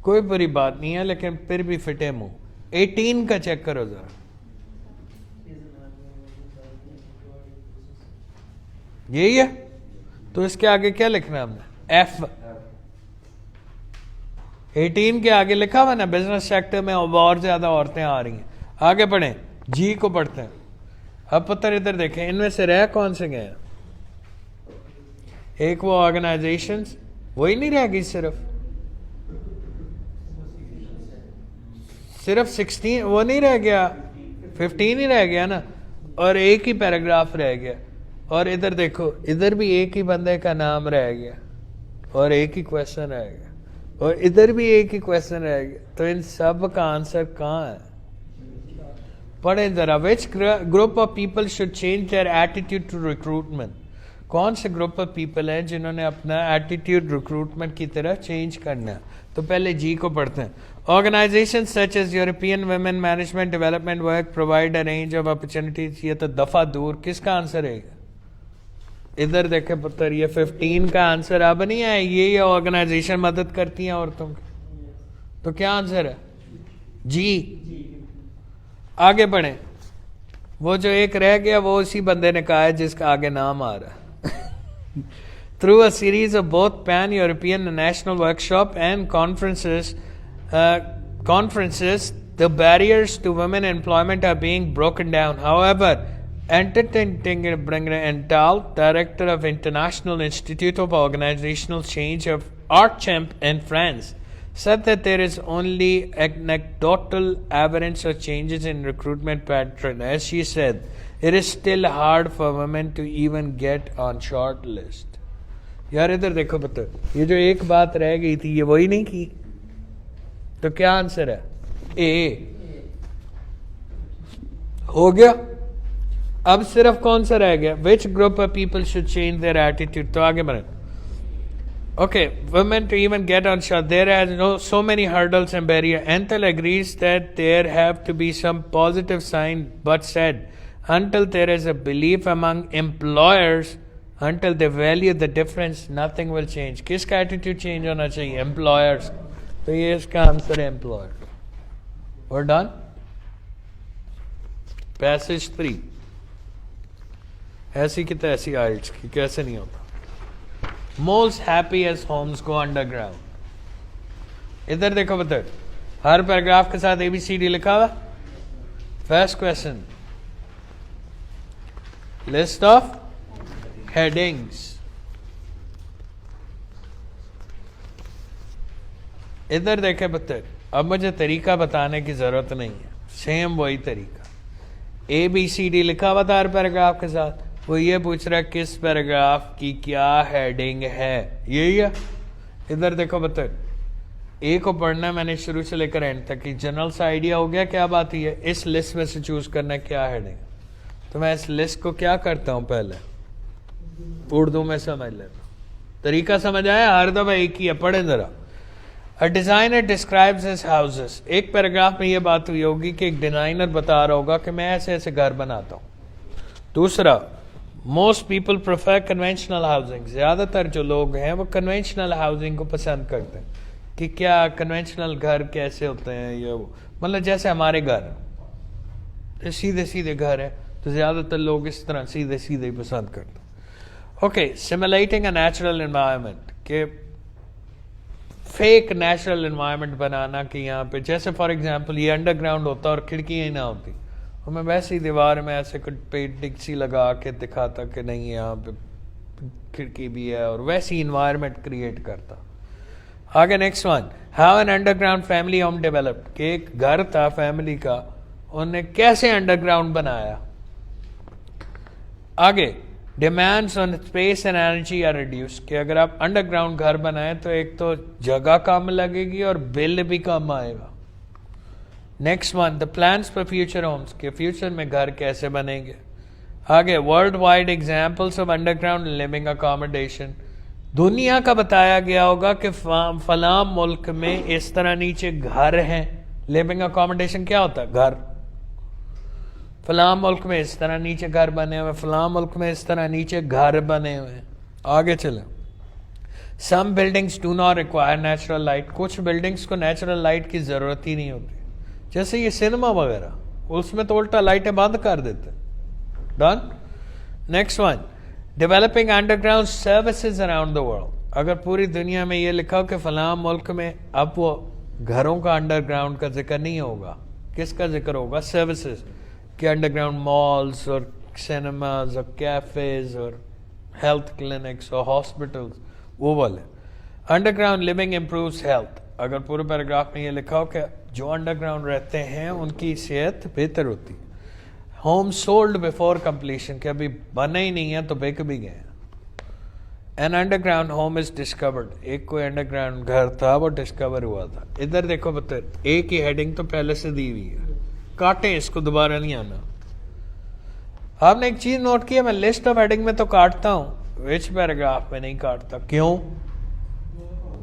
کوئی بری بات نہیں ہے لیکن پھر بھی فٹے منہ. 18 کا چیک کرو ذرا. یہی ہے. تو اس کے آگے کیا لکھنا ہے ہم نے؟ ایف. 18 کے آگے لکھا ہوا نا بزنس سیکٹر میں اور زیادہ عورتیں آ رہی ہیں. آگے پڑھیں, جی کو پڑھتے ہیں. اب پتر ادھر دیکھیں, ان میں سے رہ کون سے گئے ہیں؟ ایک وہ آرگنائزیشنز, وہی نہیں رہ گئی, صرف 16 وہ نہیں رہ گیا, 15 ہی رہ گیا نا, اور ایک ہی پیراگراف رہ گیا. اور ادھر دیکھو, ادھر بھی ایک ہی بندے کا نام رہ گیا اور ایک ہی کویسچن رہ گیا, اور ادھر بھی ایک ہی کویسچن رہ گیا. تو ان سب کا آنسر کہاں ہے؟ پڑھیں ذرا. Which group of people should change their attitude to recruitment. کون سے گروپ آف پیپل ہیں جنہوں نے اپنا ایٹیٹیوڈ ریکروٹمنٹ کی طرف چینج کرنا ہے؟ تو پہلے جی کو پڑھتے ہیں. Organisation such as European women management development work provide a range of opportunities. یہ تو دفعہ دور. کس کا آنسر ہے؟ ادھر دیکھیں پتر, یہ 15 کا آنسر اب نہیں ہے. یہ آرگنائزیشن مدد کرتی ہیں عورتوں کی. تو کیا آنسر ہے؟ جی. آگے بڑھیں. وہ جو ایک رہ گیا وہ اسی بندے نے کہا ہے جس کا آگے نام آ رہا ہے. Through a series of both pan-European and national workshop and conferences, the barriers to women employment are being broken down. However, Ental, director of International Institute of Organizational Change of Archamp in France, said that there is only anecdotal evidence of changes in recruitment pattern. As she said, it is still hard for women to even get on short list. یار ادھر دیکھو پتہ, یہ جو ایک بات رہ گئی تھی یہ وہی نہیں کی. تو کیا آنسر ہے؟ اے. ہو گیا. اب صرف کون سا رہ گیا؟ which group of people should change their attitude. تو آگے بڑھیں. Okay, women to even get on shot, there are so many hurdles and barriers. Antal agrees that there have to be some positive sign, but said, until there is a belief among employers, until they value the difference, nothing will change. کس کا attitude change ہونا چاہیے؟ Employers. تو یہ اس کا answer ہے employer. We're done. Passage 3. ایسی کی تیسی آئلٹس کی کیسے نہیں ہوتا. Moles happy as homes go underground. ادھر دیکھو بتر, ہر پیراگراف کے ساتھ ABCD لکھا ہوا. First question, list of headings. ادھر دیکھیں بتر, اب مجھے طریقہ بتانے کی ضرورت نہیں ہے, سیم وہی طریقہ. ABCD لکھا ہوا تھا ہر پیراگراف کے ساتھ. وہ یہ پوچھ رہا ہے کس پیراگراف کی کیا ہیڈنگ ہے. یہی ہے. ادھر دیکھو بتر, اے کو پڑھنا میں نے شروع سے لے کر اینڈ تک کی. جنرل سا آئیڈیا ہو گیا کیا بات ہے. اس لسٹ میں سے چوز کرنا کیا ہیڈنگ. تو میں اس لسٹ کو کیا کرتا ہوں, پہلے اردو میں سمجھ لیتا. طریقہ سمجھ آیا؟ ہر دفعہ ایک ہی ہے, پڑھیں ذرا. A designer describes his houses. ایک پیراگراف میں یہ بات ہوئی ہوگی کہ ایک ڈیزائنر بتا رہا ہوگا کہ میں ایسے ایسے گھر بناتا ہوں. دوسرا, most people prefer conventional housing. زیادہ تر جو لوگ ہیں وہ conventional housing کو پسند کرتے ہیں کہ کیا conventional گھر کیسے ہوتے ہیں, یا مطلب جیسے ہمارے گھر سیدھے سیدھے گھر ہے تو زیادہ تر لوگ اس طرح سیدھے سیدھے ہی پسند کرتے ہیں. Okay, simulating a natural environment, کہ فیک نیچرل انوائرمنٹ بنانا کہ یہاں پہ جیسے فار ایگزامپل یہ انڈر گراؤنڈ ہوتا اور کھڑکیاں ہی نہ ہوتی, اور میں ویسے ہی دیوار میں ایسے پینٹنگ سی لگا کے دکھاتا کہ نہیں یہاں پہ کھڑکی بھی ہے, اور ویسی انوائرمنٹ کریٹ کرتا. آگے next one, how an under ground family home developed, کہ ایک گھر تھا فیملی کا, انہوں نے کیسے انڈر گراؤنڈ بنایا. آگے, demands on space and energy are reduce, کہ اگر آپ انڈر گراؤنڈ گھر بنائیں تو ایک تو جگہ کم لگے گی اور بل بھی کم آئے گا. Next one, the plans for future homes, کہ فیوچر میں گھر کیسے بنیں گے. آگے, world wide examples of underground living accommodation, دنیا کا بتایا گیا ہوگا کہ فلاں ملک میں اس طرح نیچے گھر ہیں. لیونگ اکاموڈیشن کیا ہوتا ہے؟ گھر. فلاں ملک میں اس طرح نیچے گھر بنے ہوئے, فلاں ملک میں اس طرح نیچے گھر بنے ہوئے. آگے چلیں. Some buildings do not require natural light, کچھ بلڈنگس کو نیچرل لائٹ کی ضرورت ہی نہیں ہوتی, جیسے یہ سینما وغیرہ, اس میں تو الٹا لائٹیں بند کر دیتے. Done. Next one, developing under ground services around the world, اگر پوری دنیا میں یہ لکھا ہو کہ فلاں ملک میں, اب وہ گھروں کا انڈر گراؤنڈ کا ذکر نہیں ہوگا, کس کا ذکر ہوگا؟ سروسز, کہ انڈر گراؤنڈ مالز اور سینماز اور کیفیز اور ہیلتھ کلینکس اور ہاسپٹلز, وہ والے. Underground living improves health, اگر پورے پیراگراف میں یہ لکھا ہو کہ جو انڈر گراؤنڈ رہتے ہیں ان کی صحت بہتر ہوتی. ہوم سولڈ بیفور کمپلیشن, کہ ابھی بنا ہی نہیں ہے تو بک بھی گئے. این انڈر گراؤنڈ ہوم از ڈسکورڈ, ایک کوئی انڈر گراؤنڈ گھر تھا وہ ڈسکور ہوا تھا. ادھر دیکھو بتا, ایک ہی ہیڈنگ تو پہلے سے دی ہوئی ہے, کاٹیں اس کو, دوبارہ نہیں آنا. آپ نے ایک چیز نوٹ کیا, میں لسٹ آف ہیڈنگ میں تو کاٹتا ہوں, وچ پیراگراف میں نہیں کاٹتا. کیوں؟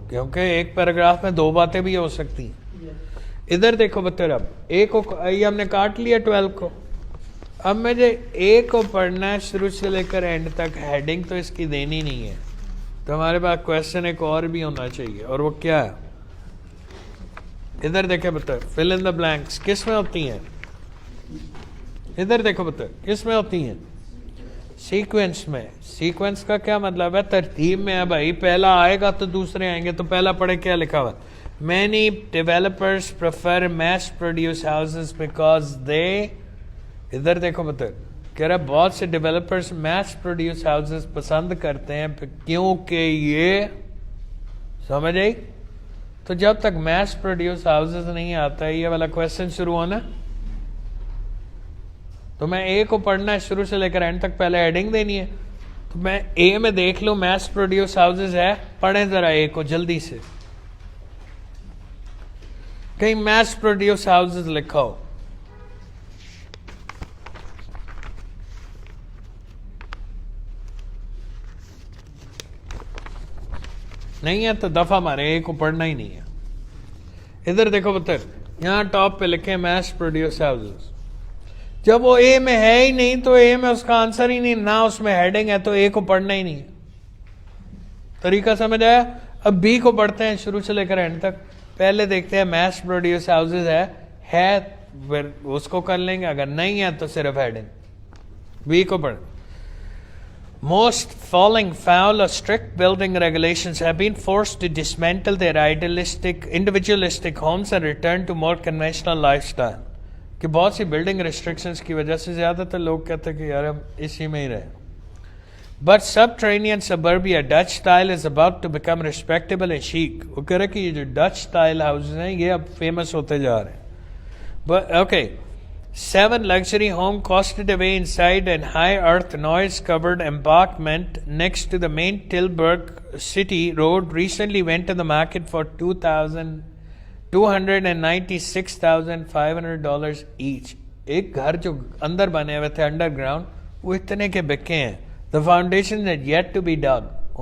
کیونکہ ایک پیراگراف میں دو باتیں بھی ہو سکتی ہیں. ادھر دیکھو بطور, اب ایک کو یہ ہم نے کاٹ لیا 12 کو, اب مجھے ایک کو پڑھنا ہے شروع سے لے کر اینڈ تک, ہیڈنگ تو اس کی دینی نہیں ہے, تو ہمارے پاس کویشچن ایک اور بھی ہونا چاہیے, اور وہ کیا ہے؟ ادھر دیکھیں بطور, فل ان دا بلینکس کس میں ہوتی ہیں؟ ادھر دیکھو بطور, کس میں ہوتی ہیں؟ سیکوینس میں. سیکوینس کا کیا مطلب ہے؟ ترتیب میں ہے بھائی, پہلا آئے گا تو دوسرے آئیں گے, تو پہلا پڑھے کیا لکھا ہوا. Many developers prefer mass produce houses because they, ادھر دیکھو بطور, کہہ رہا بہت سے ڈیولپرز میس پروڈیوس ہاؤسز پسند کرتے ہیں کیونکہ یہ, سمجھ آئی؟ تو جب تک میس پروڈیوس ہاؤسز نہیں آتا ہے یہ والا کویشچن شروع ہونا, تو میں اے کو پڑھنا ہے شروع سے لے کر اینڈ تک, پہلے ہیڈنگ دینی ہے, تو میں اے میں دیکھ لوں میس پروڈیوس ہاؤسز ہے, پڑھیں ذرا اے کو جلدی سے, کہیں میس پروڈیوس ہاؤسز لکھا ہو. نہیں ہے تو دفعہ مارے, اے کو پڑھنا ہی نہیں ہے. ادھر دیکھو بطر, یہاں ٹاپ پہ لکھیں میس پروڈیوس ہاؤسز, جب وہ اے میں ہے ہی نہیں تو اے میں اس کا آنسر ہی نہیں, نہ اس میں ہیڈنگ ہے, تو اے کو پڑھنا ہی نہیں ہے. طریقہ سمجھ آیا؟ اب بی کو پڑھتے ہیں شروع سے لے کر اینڈ تک, پہلے دیکھتے ہیں میس پروڈیوس ہاؤسز ہے پھر اس کو کر لیں گے, اگر نہیں ہے تو صرف ہیڈنگ. بی کو پڑھ. Most falling foul of strict building regulations have been forced to dismantle their individualistic homes and return to more conventional lifestyle. کہ بہت سی بلڈنگ ریسٹرکشنز کی وجہ سے زیادہ تر لوگ کہتے ہیں کہ یار ہم اسی میں ہی رہیں. But subterranean suburbia Dutch style is about to become respectable and chic. وہ کہہ رہے کہ یہ جو ڈچ سٹائل ہاؤسز ہیں یہ اب فیمس ہوتے جا رہے ہیں. But okay, 7 luxury home costed away inside an high earth noise covered embankment next to the main Tilburg city road recently went to the market for $296,500 each. ایک گھر جو اندر بنے ہوئے تھے انڈر گراؤنڈ, وہ اتنے کے بکے ہیں. The foundations had yet to be dug.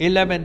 11.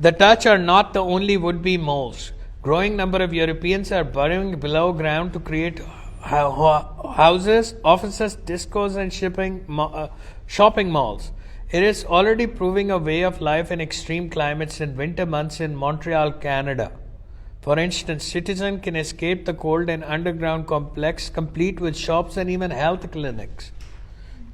The Dutch are not the only would-be moles. Growing number of Europeans are burrowing below ground to create houses, offices, discos, and shopping malls. It is already proving a way of life in extreme climates in winter months in Montreal, Canada. For instance, citizens can escape the cold in underground complex, complete with shops and even health clinics.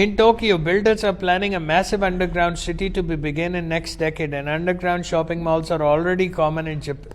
In Tokyo, builders are planning a massive underground city to be begin in next decade, and underground shopping malls are already common in Japan.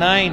9.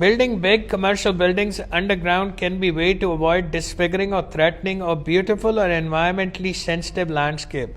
Building big commercial buildings underground can be way to avoid disfiguring or threatening a beautiful or environmentally sensitive landscape.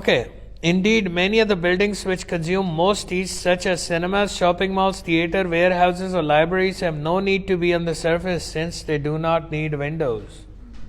Okay. Indeed, many of the buildings which consume most heat, such as cinemas, shopping malls, theater, warehouses, or libraries, have no need to be on the surface since they do not need windows.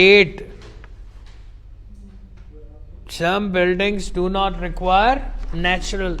8. Some buildings do not require natural.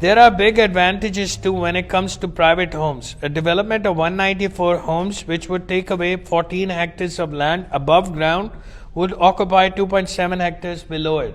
There are big advantages too when it comes to private homes. A development of 194 homes, which would take away 14 hectares of land above ground, would occupy 2.7 hectares below it.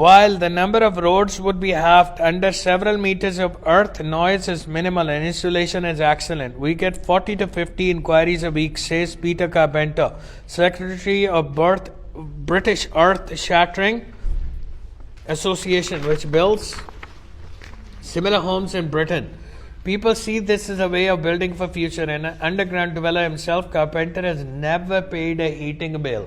While the number of roads would be halved, under several meters of earth, noise is minimal and insulation is excellent. We get 40 to 50 inquiries a week, says Peter Carpenter, Secretary of British Earth Shattering Association, which builds similar homes in Britain. People see this as a way of building for future, and an underground developer himself, Carpenter, has never paid a heating bill.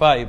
5.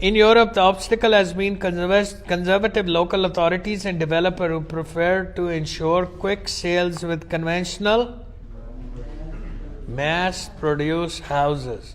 In Europe, the obstacle has been conservative local authorities and developers who prefer to ensure quick sales with conventional mass produce houses.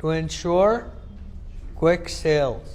to ensure quick sales.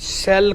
sell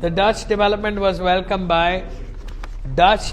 The Dutch development was welcomed by. Dutch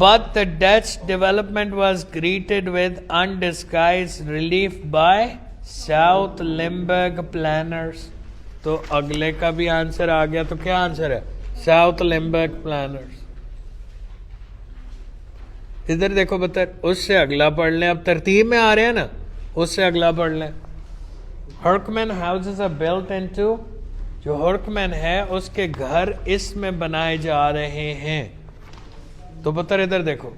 But the Dutch development was greeted with undisguised relief by South Limburg planners. تو اگلے کا بھی answer آ گیا. تو کیا answer ہے؟ South Lombok planners. ادھر دیکھو بتا، اس سے اگلا پڑھ لیں. اب ترتیب میں آ رہے ہیں نا، اس سے اگلا پڑھ لیں. ہرکمین ہاؤسز آر بلٹ انٹو، جو ہرکمین ہے اس کے گھر اس میں بنائے جا رہے ہیں. تو پتر ادھر دیکھو،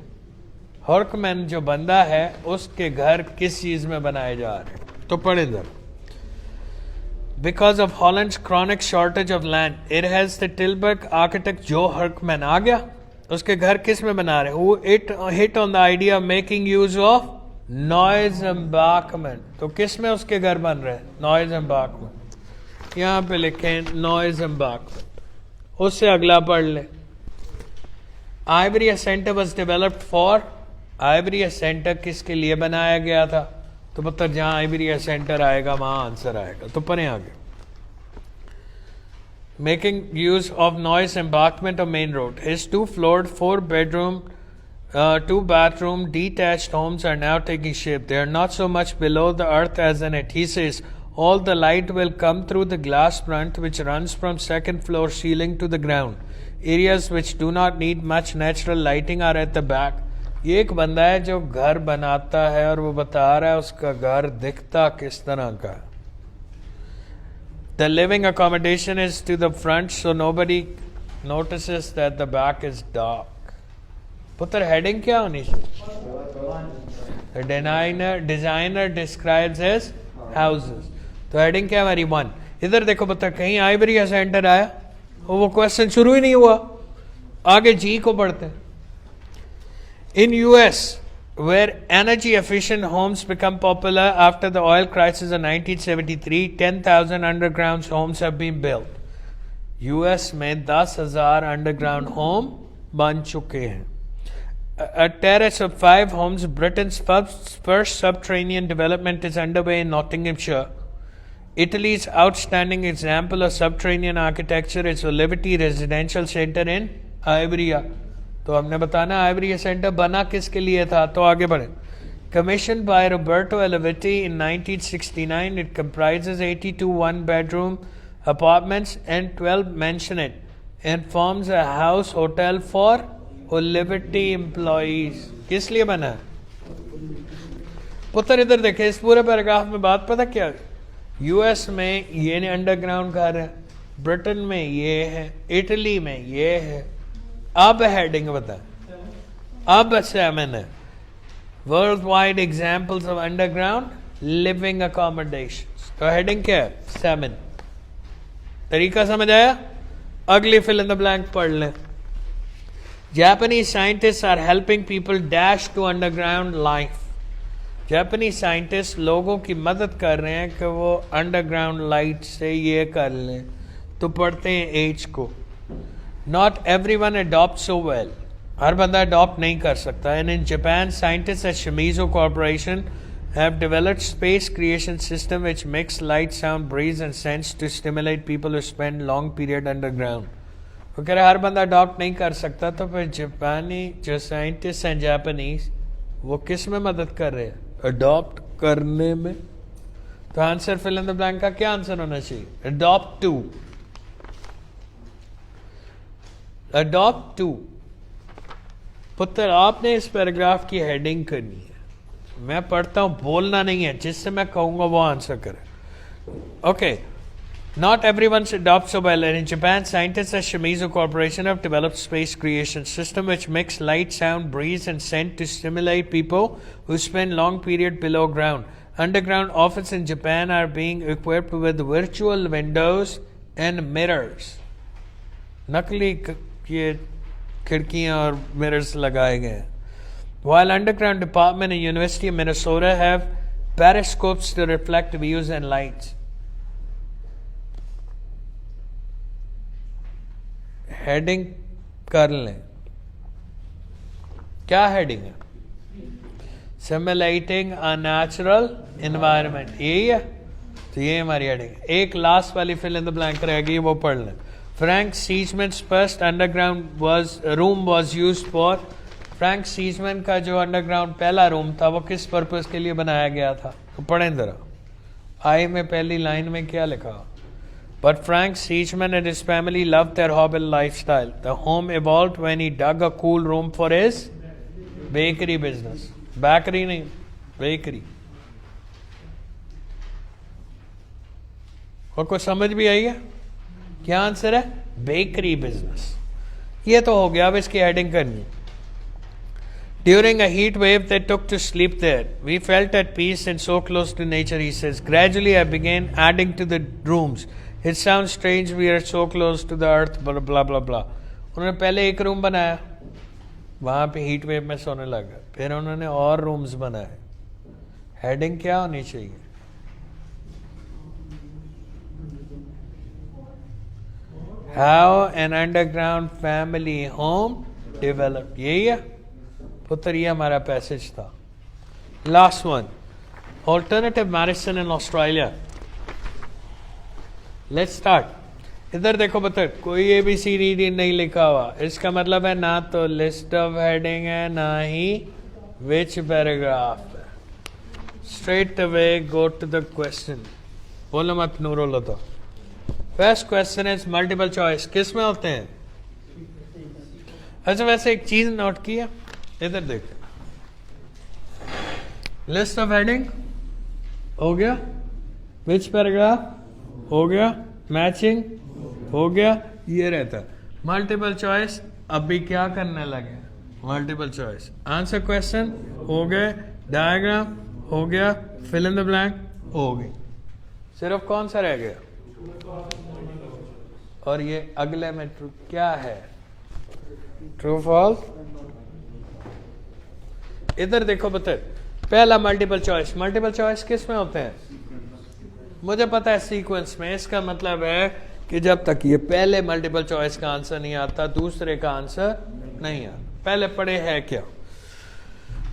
ہرکمین جو بندہ ہے اس کے گھر کس چیز میں بنائے جا رہے ہیں. تو پڑھ ادھر. Because of Holland's chronic shortage of land, it has the Tilburg architect Joe Herkman. آ گیا. اس کے گھر کس میں بنا رہے ہیں؟ Who hit on the idea of making use of noise embankment. تو کس میں اس کے گھر بن رہے ہیں؟ noise embankment. یہاں پہ لکھیں noise embankment. اس سے اگلا پڑھ لیں. Ivory Center was developed for. Ivory Center کس کے لیے بنایا گیا تھا؟ تو پتہ جہاں آئیبریا سینٹر آئے گا وہاں آنسر آئے گا. تو پڑھیں آگے. Making use of noise embankment of main road. His 2-floored 4-bedroom 2-bathroom detached homes are now taking shape. They are not so much below the earth as in it. He says all the light will come through the glass front which runs from second floor ceiling to the ground. Areas which do not need much natural lighting are at the back. یہ ایک بندہ ہے جو گھر بناتا ہے اور وہ بتا رہا ہے اس کا گھر دکھتا کس طرح کا. The living accommodation is to the front so nobody notices that the back is dark. پتر ہیڈنگ کیا ہونی چاہیے؟ The designer describes his houses. تو ہیڈنگ کیا ہماری 1. ادھر دیکھو پتر کہیں آئیبریا سینٹر آیا وہ کویسچن شروع ہی نہیں ہوا. آگے جی کو پڑھتے ہیں. In US, where energy efficient homes become popular after the oil crisis of 1973, 10,000 underground homes have been built. US میں 10,000 underground home بن چکے ہیں. A terrace of 5 homes, Britain's first subterranean development is underway in Nottinghamshire. Italy's outstanding example of subterranean architecture is Oliveti Residential Center in Iberia. تو ہم نے بتانا آئیبریا centre بنا کس کے لیے تھا. تو آگے بڑھیں. Commissioned by Roberto Olivetti in 1969, it comprises 82 one-bedroom apartments and 12 mansionette and forms a house hotel for Olivetti employees. کس لیے بنا ہے؟ پتر ادھر دیکھیں اس پورے پیراگراف میں بات پتہ کیا ہے؟ یو ایس میں یہ انڈر گراؤنڈ گھر ہے، برٹن میں یہ ہے، اٹلی میں یہ ہے. اب ہیڈنگ بتائیں. اب 7 ہے world wide examples of underground living accommodation. تو ہیڈنگ کیا ہے؟ 7. طریقہ سمجھ آیا؟ اگلی فل ان دا بلینک پڑھ لیں. Japanese scientists are helping people dash to underground life. Japanese scientists لوگوں کی مدد کر رہے ہیں کہ وہ انڈر گراؤنڈ لائٹ سے یہ کر لیں. تو پڑھتے ہیں ایج کو. Not everyone adopts so well. ہر بندہ اڈاپٹ نہیں کر سکتا. And in Japan, scientists at Shimizu Corporation have developed space creation system which mix light, sound, breeze and sense to stimulate people who spend long period underground. وہ کہہ رہے ہر بندہ adapt نہیں کر سکتا. تو پھر جاپانی جو سائنٹسٹ ہیں جاپنیز وہ کس میں مدد کر رہے ہیں؟ اڈاپٹ کرنے میں. تو answer full in the blank کا کیا آنسر ہونا چاہیے؟ Adapt to. Adapt to. پتر آپ نے اس پیراگراف کی ہیڈنگ کرنی ہے. میں پڑھتا ہوں، بولنا نہیں ہے، جس سے میں کہوں گا وہ آنسر کرے. Okay. Not everyone adopts so well. And in Japan, scientists at Shimizu Corporation have developed space creation system which mix light, sound, breeze and scent to stimulate people who spend long period below ground. Underground offices in Japan are being equipped with virtual windows and mirrors. نقلی یہ کھڑکیاں اور mirrors لگائے گئے ہیں. While underground department in University of Minnesota have periscopes to reflect views and lights. Heading کر لیں. کیا ہیڈنگ ہے؟ Simulating a natural environment. یہی ہے. تو یہ ہماری ہیڈنگ. ایک لاسٹ والی فل ان دا بلینک رہ گئی، وہ پڑھ لیں. Frank Siesman's first underground room was used for. Frank Siesman کا جو انڈر گراؤنڈ پہلا روم تھا وہ کس پرپز کے لیے بنایا گیا تھا؟ تو پڑھیں ذرا. آئی میں پہلی لائن میں کیا لکھا؟ But Frank Seichmann and his family loved their hobble lifestyle. The home evolved when he dug a cool room for his bakery business. Bakery nahi, bakery. اور کوئی سمجھ بھی آئی ہے کیا آنسر ہے بیکری بزنس یہ تو ہو گیا اب اس کی ایڈنگ کرنی During a heat wave they took to sleep there. We felt at peace and so close to nature, he says. Gradually I began adding to the rooms. It sounds strange, we are so close to the earth, blah blah blah blah. انہوں نے پہلے ایک روم بنایا وہاں پہ heat wave میں سونے لگا پھر انہوں نے اور رومز بنائے ہیڈنگ کیا ہونی چاہیے How an underground family home developed. یہی ہے پتر یہ ہمارا پیسج تھا last one Alternative medicine in Australia. Let's start. ادھر دیکھو پتر کوئی اے بی سی ڈی نہیں لکھا ہوا اس کا مطلب ہے نہ تو لسٹ آف ہیڈنگ ہے نہ ہی وچ پیراگراف ہے straight away go to the question بولو مت نورو لو تو first question is multiple choice کس میں ہوتے ہیں اچھا ویسے ایک چیز نوٹ کیا ادھر دیکھ لسٹ آف ہیڈنگ ہو گیا وچ پیراگراف ہو گیا میچنگ ہو گیا یہ رہتا ہے ملٹیپل چوائس اب بھی کیا کرنے لگے ملٹیپل چوائس آنسر کوشچن ہو گئے ڈائیگرام ہو گیا فل ان دا بلینک ہو گئی صرف کون سا رہ گیا اور یہ اگلے میں کیا ہے ٹرو فالس ادھر دیکھو بتر پہلا ملٹیپل چوائس کس میں ہوتے ہیں مجھے پتا ہے سیکوینس میں اس کا مطلب ہے کہ جب تک یہ پہلے ملٹیپل چوائس کا آنسر نہیں آتا دوسرے کا آنسر نہیں آتا پہلے پڑھے ہے کیا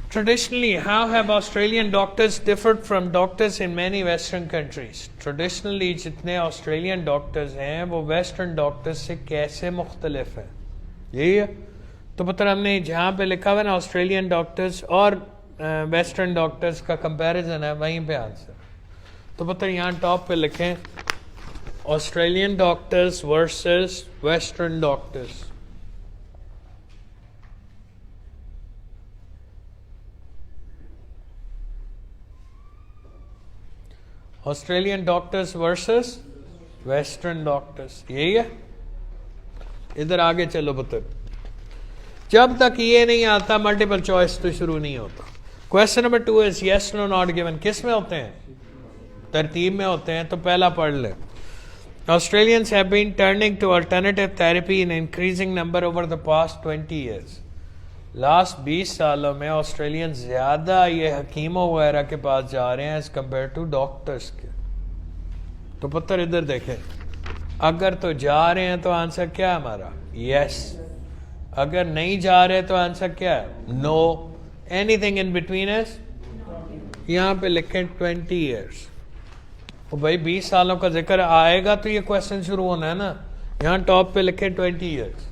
Traditionally, how have Australian doctors differed from doctors in many Western countries? Traditionally, جتنے Australian doctors ہیں وہ Western doctors سے کیسے مختلف ہیں یہی ہے تو پتہ ہم نے جہاں پہ لکھا ہوا نا Australian doctors اور Western doctors کا comparison ہے وہیں پہ آنسر تو پتہ یہاں ٹاپ پہ لکھیں Australian doctors versus Western doctors Australian doctors versus Western doctors یہی ہے ادھر آگے چلو پتر جب تک یہ نہیں آتا ملٹیپل چوائس تو شروع نہیں ہوتا Question number 2 is yes no not given کس میں ہوتے ہیں ترتیب میں ہوتے ہیں تو پہلا پڑھ لیں Australians have been turning to alternative therapy in increasing number over the past 20 years. Last 20 سالوں میں آسٹریلین زیادہ یہ حکیموں وغیرہ کے پاس جا رہے ہیں ایز کمپیئر ٹو ڈاکٹرس کے تو پتر ادھر دیکھیں اگر تو جا رہے ہیں تو آنسر کیا ہے ہمارا یس اگر نہیں جا رہے تو آنسر کیا ہے know any thing in between از یہاں پہ لکھیں 20 ایئرس بھائی 20 سالوں کا ذکر آئے گا تو یہ کوشچن شروع ہونا ہے نا یہاں ٹاپ پہ لکھیں 20 ایئرس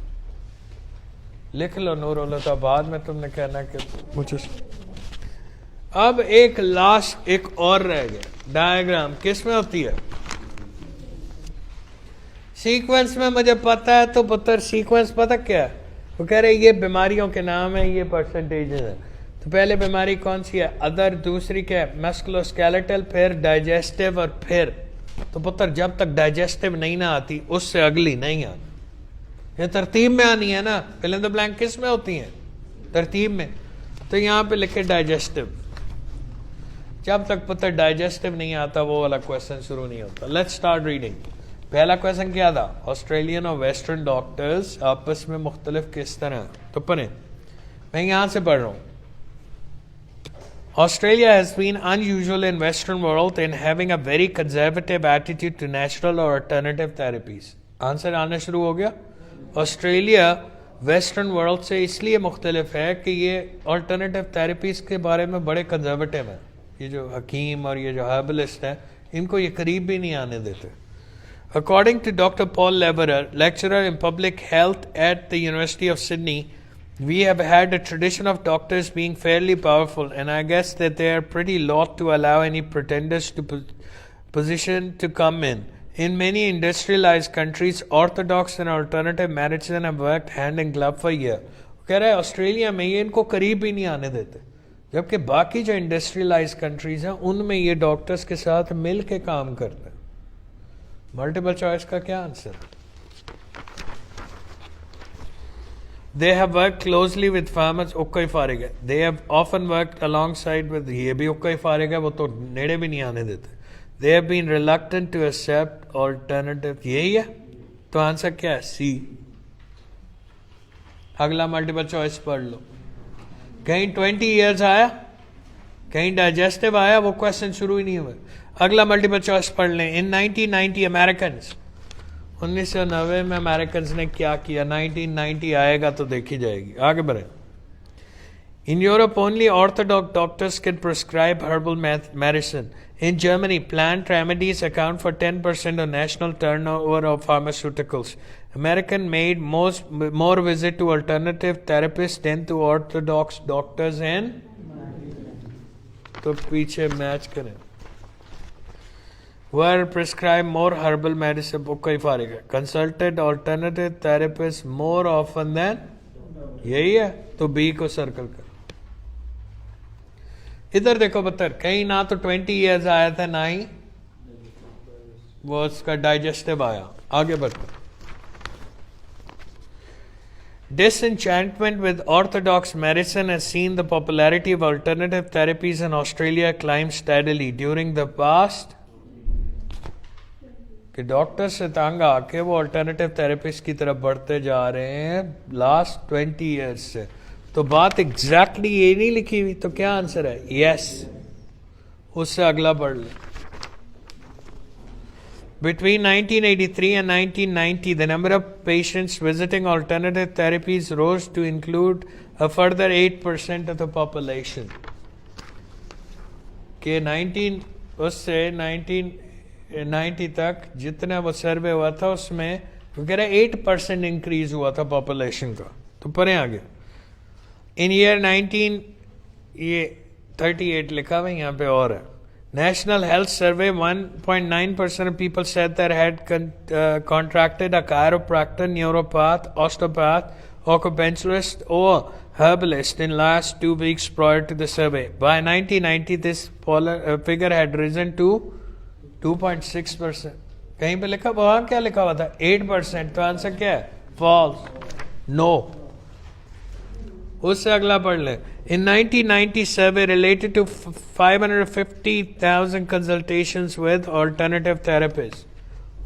لکھ لو نور اللہ تو بعد میں تم نے کہنا کہ مجھے اب ایک لاسٹ ایک اور رہ گیا ڈائیگرام کس میں ہوتی ہے سیکوینس میں مجھے پتا ہے تو پتر سیکوینس پتا کیا ہے وہ کہہ رہے یہ بیماریوں کے نام ہیں یہ پرسنٹیجز ہیں تو پہلے بیماری کون سی ہے ادر دوسری کیا ہے مسکولوسکیلیٹل پھر ڈائجسٹیو اور پھر تو پتر جب تک ڈائجسٹیو نہیں نہ آتی اس سے اگلی نہیں آتی یہ ترتیب میں آنی ہے نا فل ان دی بلینک کس میں ہوتی ہیں ترتیب میں تو یہاں پہ لکھے ڈائجسٹیو جب تک پتہ ڈائجسٹیو نہیں آتا وہ والا کویسچن شروع نہیں ہوتا لیٹس اسٹارٹ ریڈنگ پہلا کویسچن کیا تھا آسٹریلین اور ویسٹرن ڈاکٹرز آپس میں مختلف کس طرح تو پڑھیں میں یہاں سے پڑھ رہا ہوں Australia has been unusual in Western world in having a very conservative attitude to natural or alternative therapies answer آنا شروع ہو گیا آسٹریلیا ویسٹرن ورلڈ سے اس لیے مختلف ہے کہ یہ آلٹرنیٹیو تھراپیز کے بارے میں بڑے کنزرویٹو ہیں یہ جو حکیم اور یہ جو ہربلسٹ ہیں ان کو یہ قریب بھی نہیں آنے دیتے According to Dr. Paul Leverer, lecturer in public health at the University of Sydney, we have had a tradition of doctors being fairly powerful and I guess that they are pretty loath to allow any pretenders to position to come in. In many industrialized countries, orthodox and alternative medicine have worked hand in glove for years. کہہ رہا ہے Australia میں یہ ان کو قریب ہی نہیں آنے دیتے, جبکہ باقی جو انڈسٹریلائز کنٹریز ہیں ان میں یہ ڈاکٹرز کے ساتھ مل کے کام کرتے ہیں. ملٹیپل چوائس کا کیا answer? They have worked closely with farmers. اکا ہی فارغ ہے. They have often worked alongside with, یہ بھی اکا ہی فارغ ہے, وہ تو نیڑے بھی نہیں آنے دیتے. They have been reluctant to accept alternative. یہی ہے تو آنسر کیا ہے؟ سی. اگلا ملٹیپل چوائس پڑھ لو. کہیں 20 ایئرز آیا, کہیں ڈائجسٹو آیا, وہ کوشچن شروع ہی نہیں ہوئے. اگلا ملٹیپل چوائس پڑھ لیں. ان 1990 امریکنز, 1990 میں امریکنز نے کیا کیا؟ 1990 آئے گا تو دیکھی جائے گی. آگے بڑھیں. In Europe, only orthodox doctors can prescribe herbal medicine. In Germany, plant remedies account for 10% of national turnover of pharmaceuticals. American made more visit to alternative therapists than to orthodox doctors and تو پیچھے match کریں. Were prescribed more herbal medicine. بک ہی فارغ ہے. Consulted alternative therapists more often than, یہی ہے تو be کو circle کر. ادھر دیکھو بتر, کہیں نہ تو 20 ایئرز آیا تھا, نہ ہی وہ اس کا ڈائجسٹو آیا. آگے بڑھتے. Disenchantment with orthodox medicine has seen the popularity of alternative therapies in Australia climb steadily during the past. کہ ڈاکٹر سے تنگ آ کے وہ الٹرنیٹیو تھراپسٹ کی طرف بڑھتے جا رہے ہیں لاسٹ 20 ایئرس سے. تو بات ایگزیکٹلی یہ نہیں لکھی ہوئی, تو کیا آنسر ہے؟ یس. اس سے اگلا پڑھ لیں. Between 1983 and 1990, the number of patients visiting alternative therapies rose to include a further 8% of the population. کہ 1990 تک جتنا وہ سروے ہوا تھا اس میں وہ کہہ رہے 8% انکریز ہوا تھا پاپولیشن کا. تو پڑھیں آگے. ان ایئر 19 یہ 38 لکھا ہوا یہاں پہ اور ہے. National Health Survey, 1.9% of people said they had contracted a chiropractor, neuropath, osteopath, acupuncturist or herbalist in last 2 weeks prior to the survey. By 1990, this figure had risen to 2.6%. کہیں پہ لکھا, وہاں کیا لکھا ہوا تھا؟ 8%. تو آنسر کیا ہے؟ فالس. نو. اس سے اگلا پڑھ لیں. In 1990 survey related to 550,000 consultations with alternative therapists.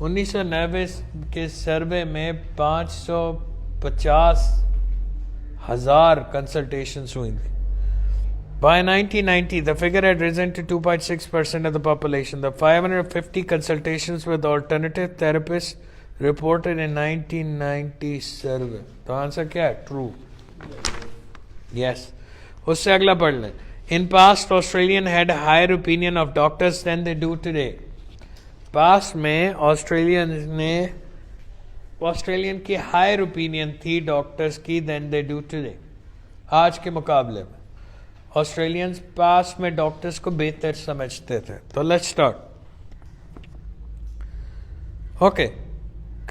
1990 کے سروے میں 550,000 consultations ہوئی تھیں. By 1990, the figure had risen to 2.6% of the population. The 550 consultations with alternative therapists reported in 1990 survey. تو آنسر کیا ہے؟ True. Yes. اس سے اگلا پڑھ لیں. In past, Australian had a higher opinion of doctors than they do today. Past میں Australian کی higher opinion تھی ڈاکٹرز کی than they do today. آج کے مقابلے میں آسٹریلینز پاسٹ میں ڈاکٹرز کو بہتر سمجھتے تھے. تو let's start. Okay.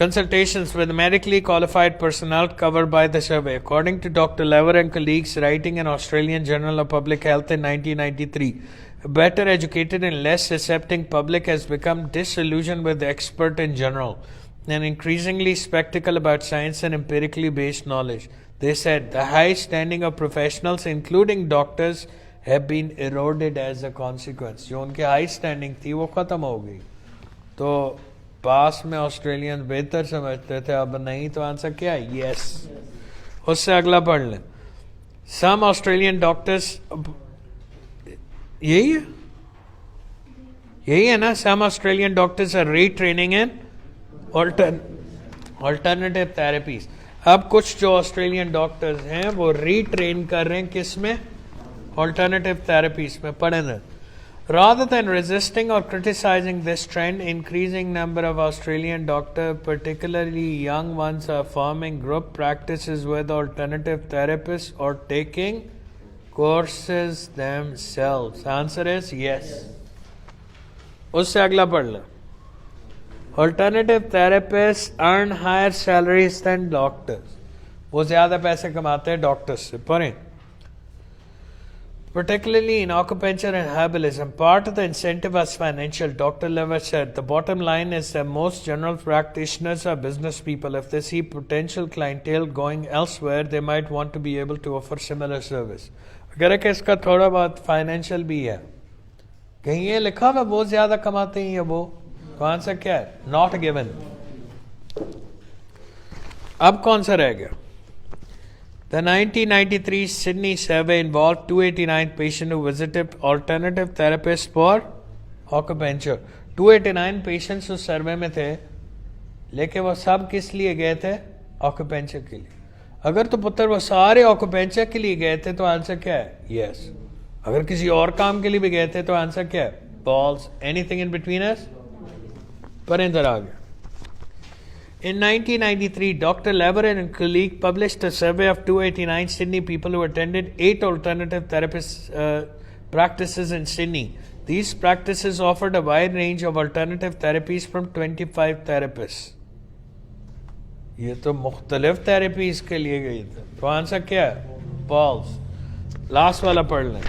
Consultations with medically qualified personnel covered by the survey. According to Dr. Lever and colleagues writing in Australian Journal of Public Health in 1993, a better educated and less accepting public has become disillusioned with the expert in general and increasingly skeptical about science and empirically based knowledge. They said the high standing of professionals, including doctors, have been eroded as a consequence. جو ان کی high standing تھی وہ ختم ہو گئی. تو پاس میں Australian بہتر سمجھتے تھے, اب نہیں. تو آنسر کیا ہے؟ یس. اس سے اگلا پڑھ لیں. سم آسٹریلین ڈاکٹرس, یہی ہے نا, some Australian doctors are retraining in alternative therapies. اب کچھ جو آسٹریلین ڈاکٹرز ہیں وہ ری ٹرین کر رہے ہیں کس میں؟ آلٹرنیٹیو تھراپیز میں. پڑھیں نا. Rather than resisting or criticizing this trend, increasing number of Australian doctors, particularly young ones, are forming group practices with alternative therapists or taking courses themselves. Answer is yes. اس سے اگلا پڑھ لیں. Alternative therapists earn higher salaries than doctors. وہ زیادہ پیسے کماتے ہیں doctors سے. پڑھیں. Particularly in acupuncture and herbalism, part of the incentive was financial. Dr. Lever said, the bottom line is that most general practitioners are business people. If they see potential clientele going elsewhere, they might want to be able to offer similar service. اگر کہ اس کا تھوڑا بہت financial بھی ہے, کہیں یہ لکھا ہوا وہ زیادہ کماتے ہیں یا وہ, کون سا کیا ہے, not given. اب کون سا رہ گیا؟ The 1993 Sydney survey involved 289 patients who visited alternative therapists for acupuncture. 289 patients اس سروے میں تھے, لیکن وہ سب کس لیے گئے تھے؟ acupuncture کے لیے. اگر تو پتر وہ سارے acupuncture کے لیے گئے تھے تو آنسر کیا ہے؟ Yes. اگر کسی اور کام کے لیے بھی گئے تھے تو آنسر کیا ہے؟ Balls. Anything in between us? پر ادھر آ گیا. In 1993, Dr. Lever and colleague published a survey of 289 Sydney people who attended 8 alternative therapist practices in Sydney. These practices offered a wide range of alternative therapies from 25 therapists. یہ تو مختلف therapies کے لیے گئی تھی. تو آنسر کیا ہے؟ Balls. لاسٹ والا پڑھ لیں.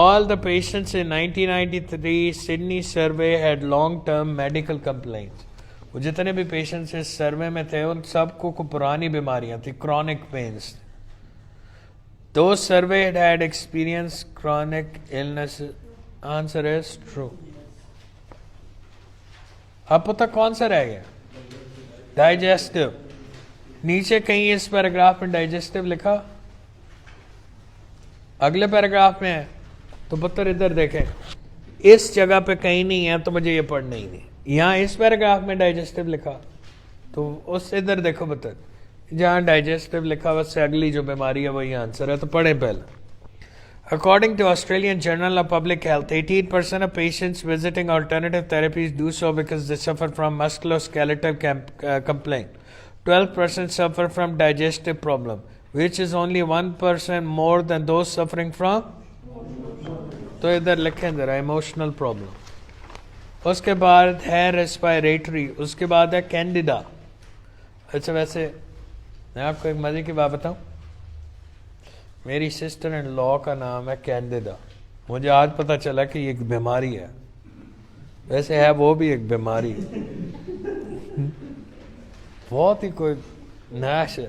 All the patients in 1993 Sydney survey had long-term medical complaints. وہ جتنے بھی پیشنٹس اس سروے میں تھے ان سب کو پرانی بیماریاں تھی, chronic pains. Those surveyed had experienced chronic illness. Answer is true. اب پتہ کون سا رہ گیا؟ ڈائجسٹو. نیچے کہیں اس پیراگراف میں ڈائجسٹو لکھا؟ اگلے پیراگراف میں ہے تو پتر ادھر دیکھیں, اس جگہ پہ کہیں نہیں ہے تو مجھے یہ پڑھنا ہی نہیں. یہاں اس پیراگراف میں ڈائجسٹو لکھا تو اس ادھر دیکھو پتر, جہاں ڈائجسٹو لکھا اس سے اگلی جو بیماری ہے وہی آنسر ہے. تو پڑھیں پہلے. According to Australian Journal of Public Health, 18% of patients visiting alternative therapies do so because they suffer from musculoskeletal complaint. 12% suffer from digestive problem, which is only 1% more than those suffering from. تو ادھر لکھیں ذرا emotional problem. اس کے بعد ہے respiratory, اس کے بعد ہے کینڈیڈا. اچھا ویسے میں آپ کو ایک مزے کی بات بتاؤں, میری سسٹر ان لا کا نام ہے کینڈیڈا. مجھے آج پتہ چلا کہ یہ ایک بیماری ہے, ویسے ہے وہ بھی ایک بیماری, بہت ہی کوئی ناش ہے.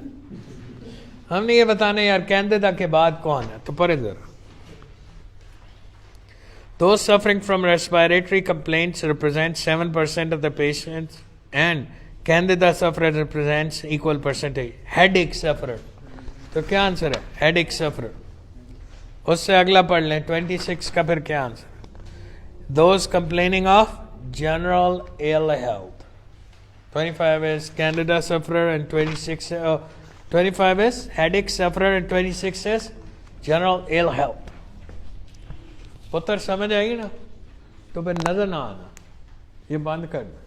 ہم نے یہ بتانا یار کینڈیڈا کے بعد کون ہے, تو پڑھیں ذرا. Those suffering from respiratory complaints represent 7% of the patients and candida sufferer represents equal percentage. Headache sufferer. تو کیا آنسر ہے؟ headache sufferer. اس سے اگلا پڑھ لیں 26 کا, پھر کیا answer? Those complaining of general ill health. 25 is candida sufferer and 25 is headache sufferer and 26 is general ill health. پتر سمجھ آئی نا, تو پھر نظر نہ آنا, یہ بند کر دیں.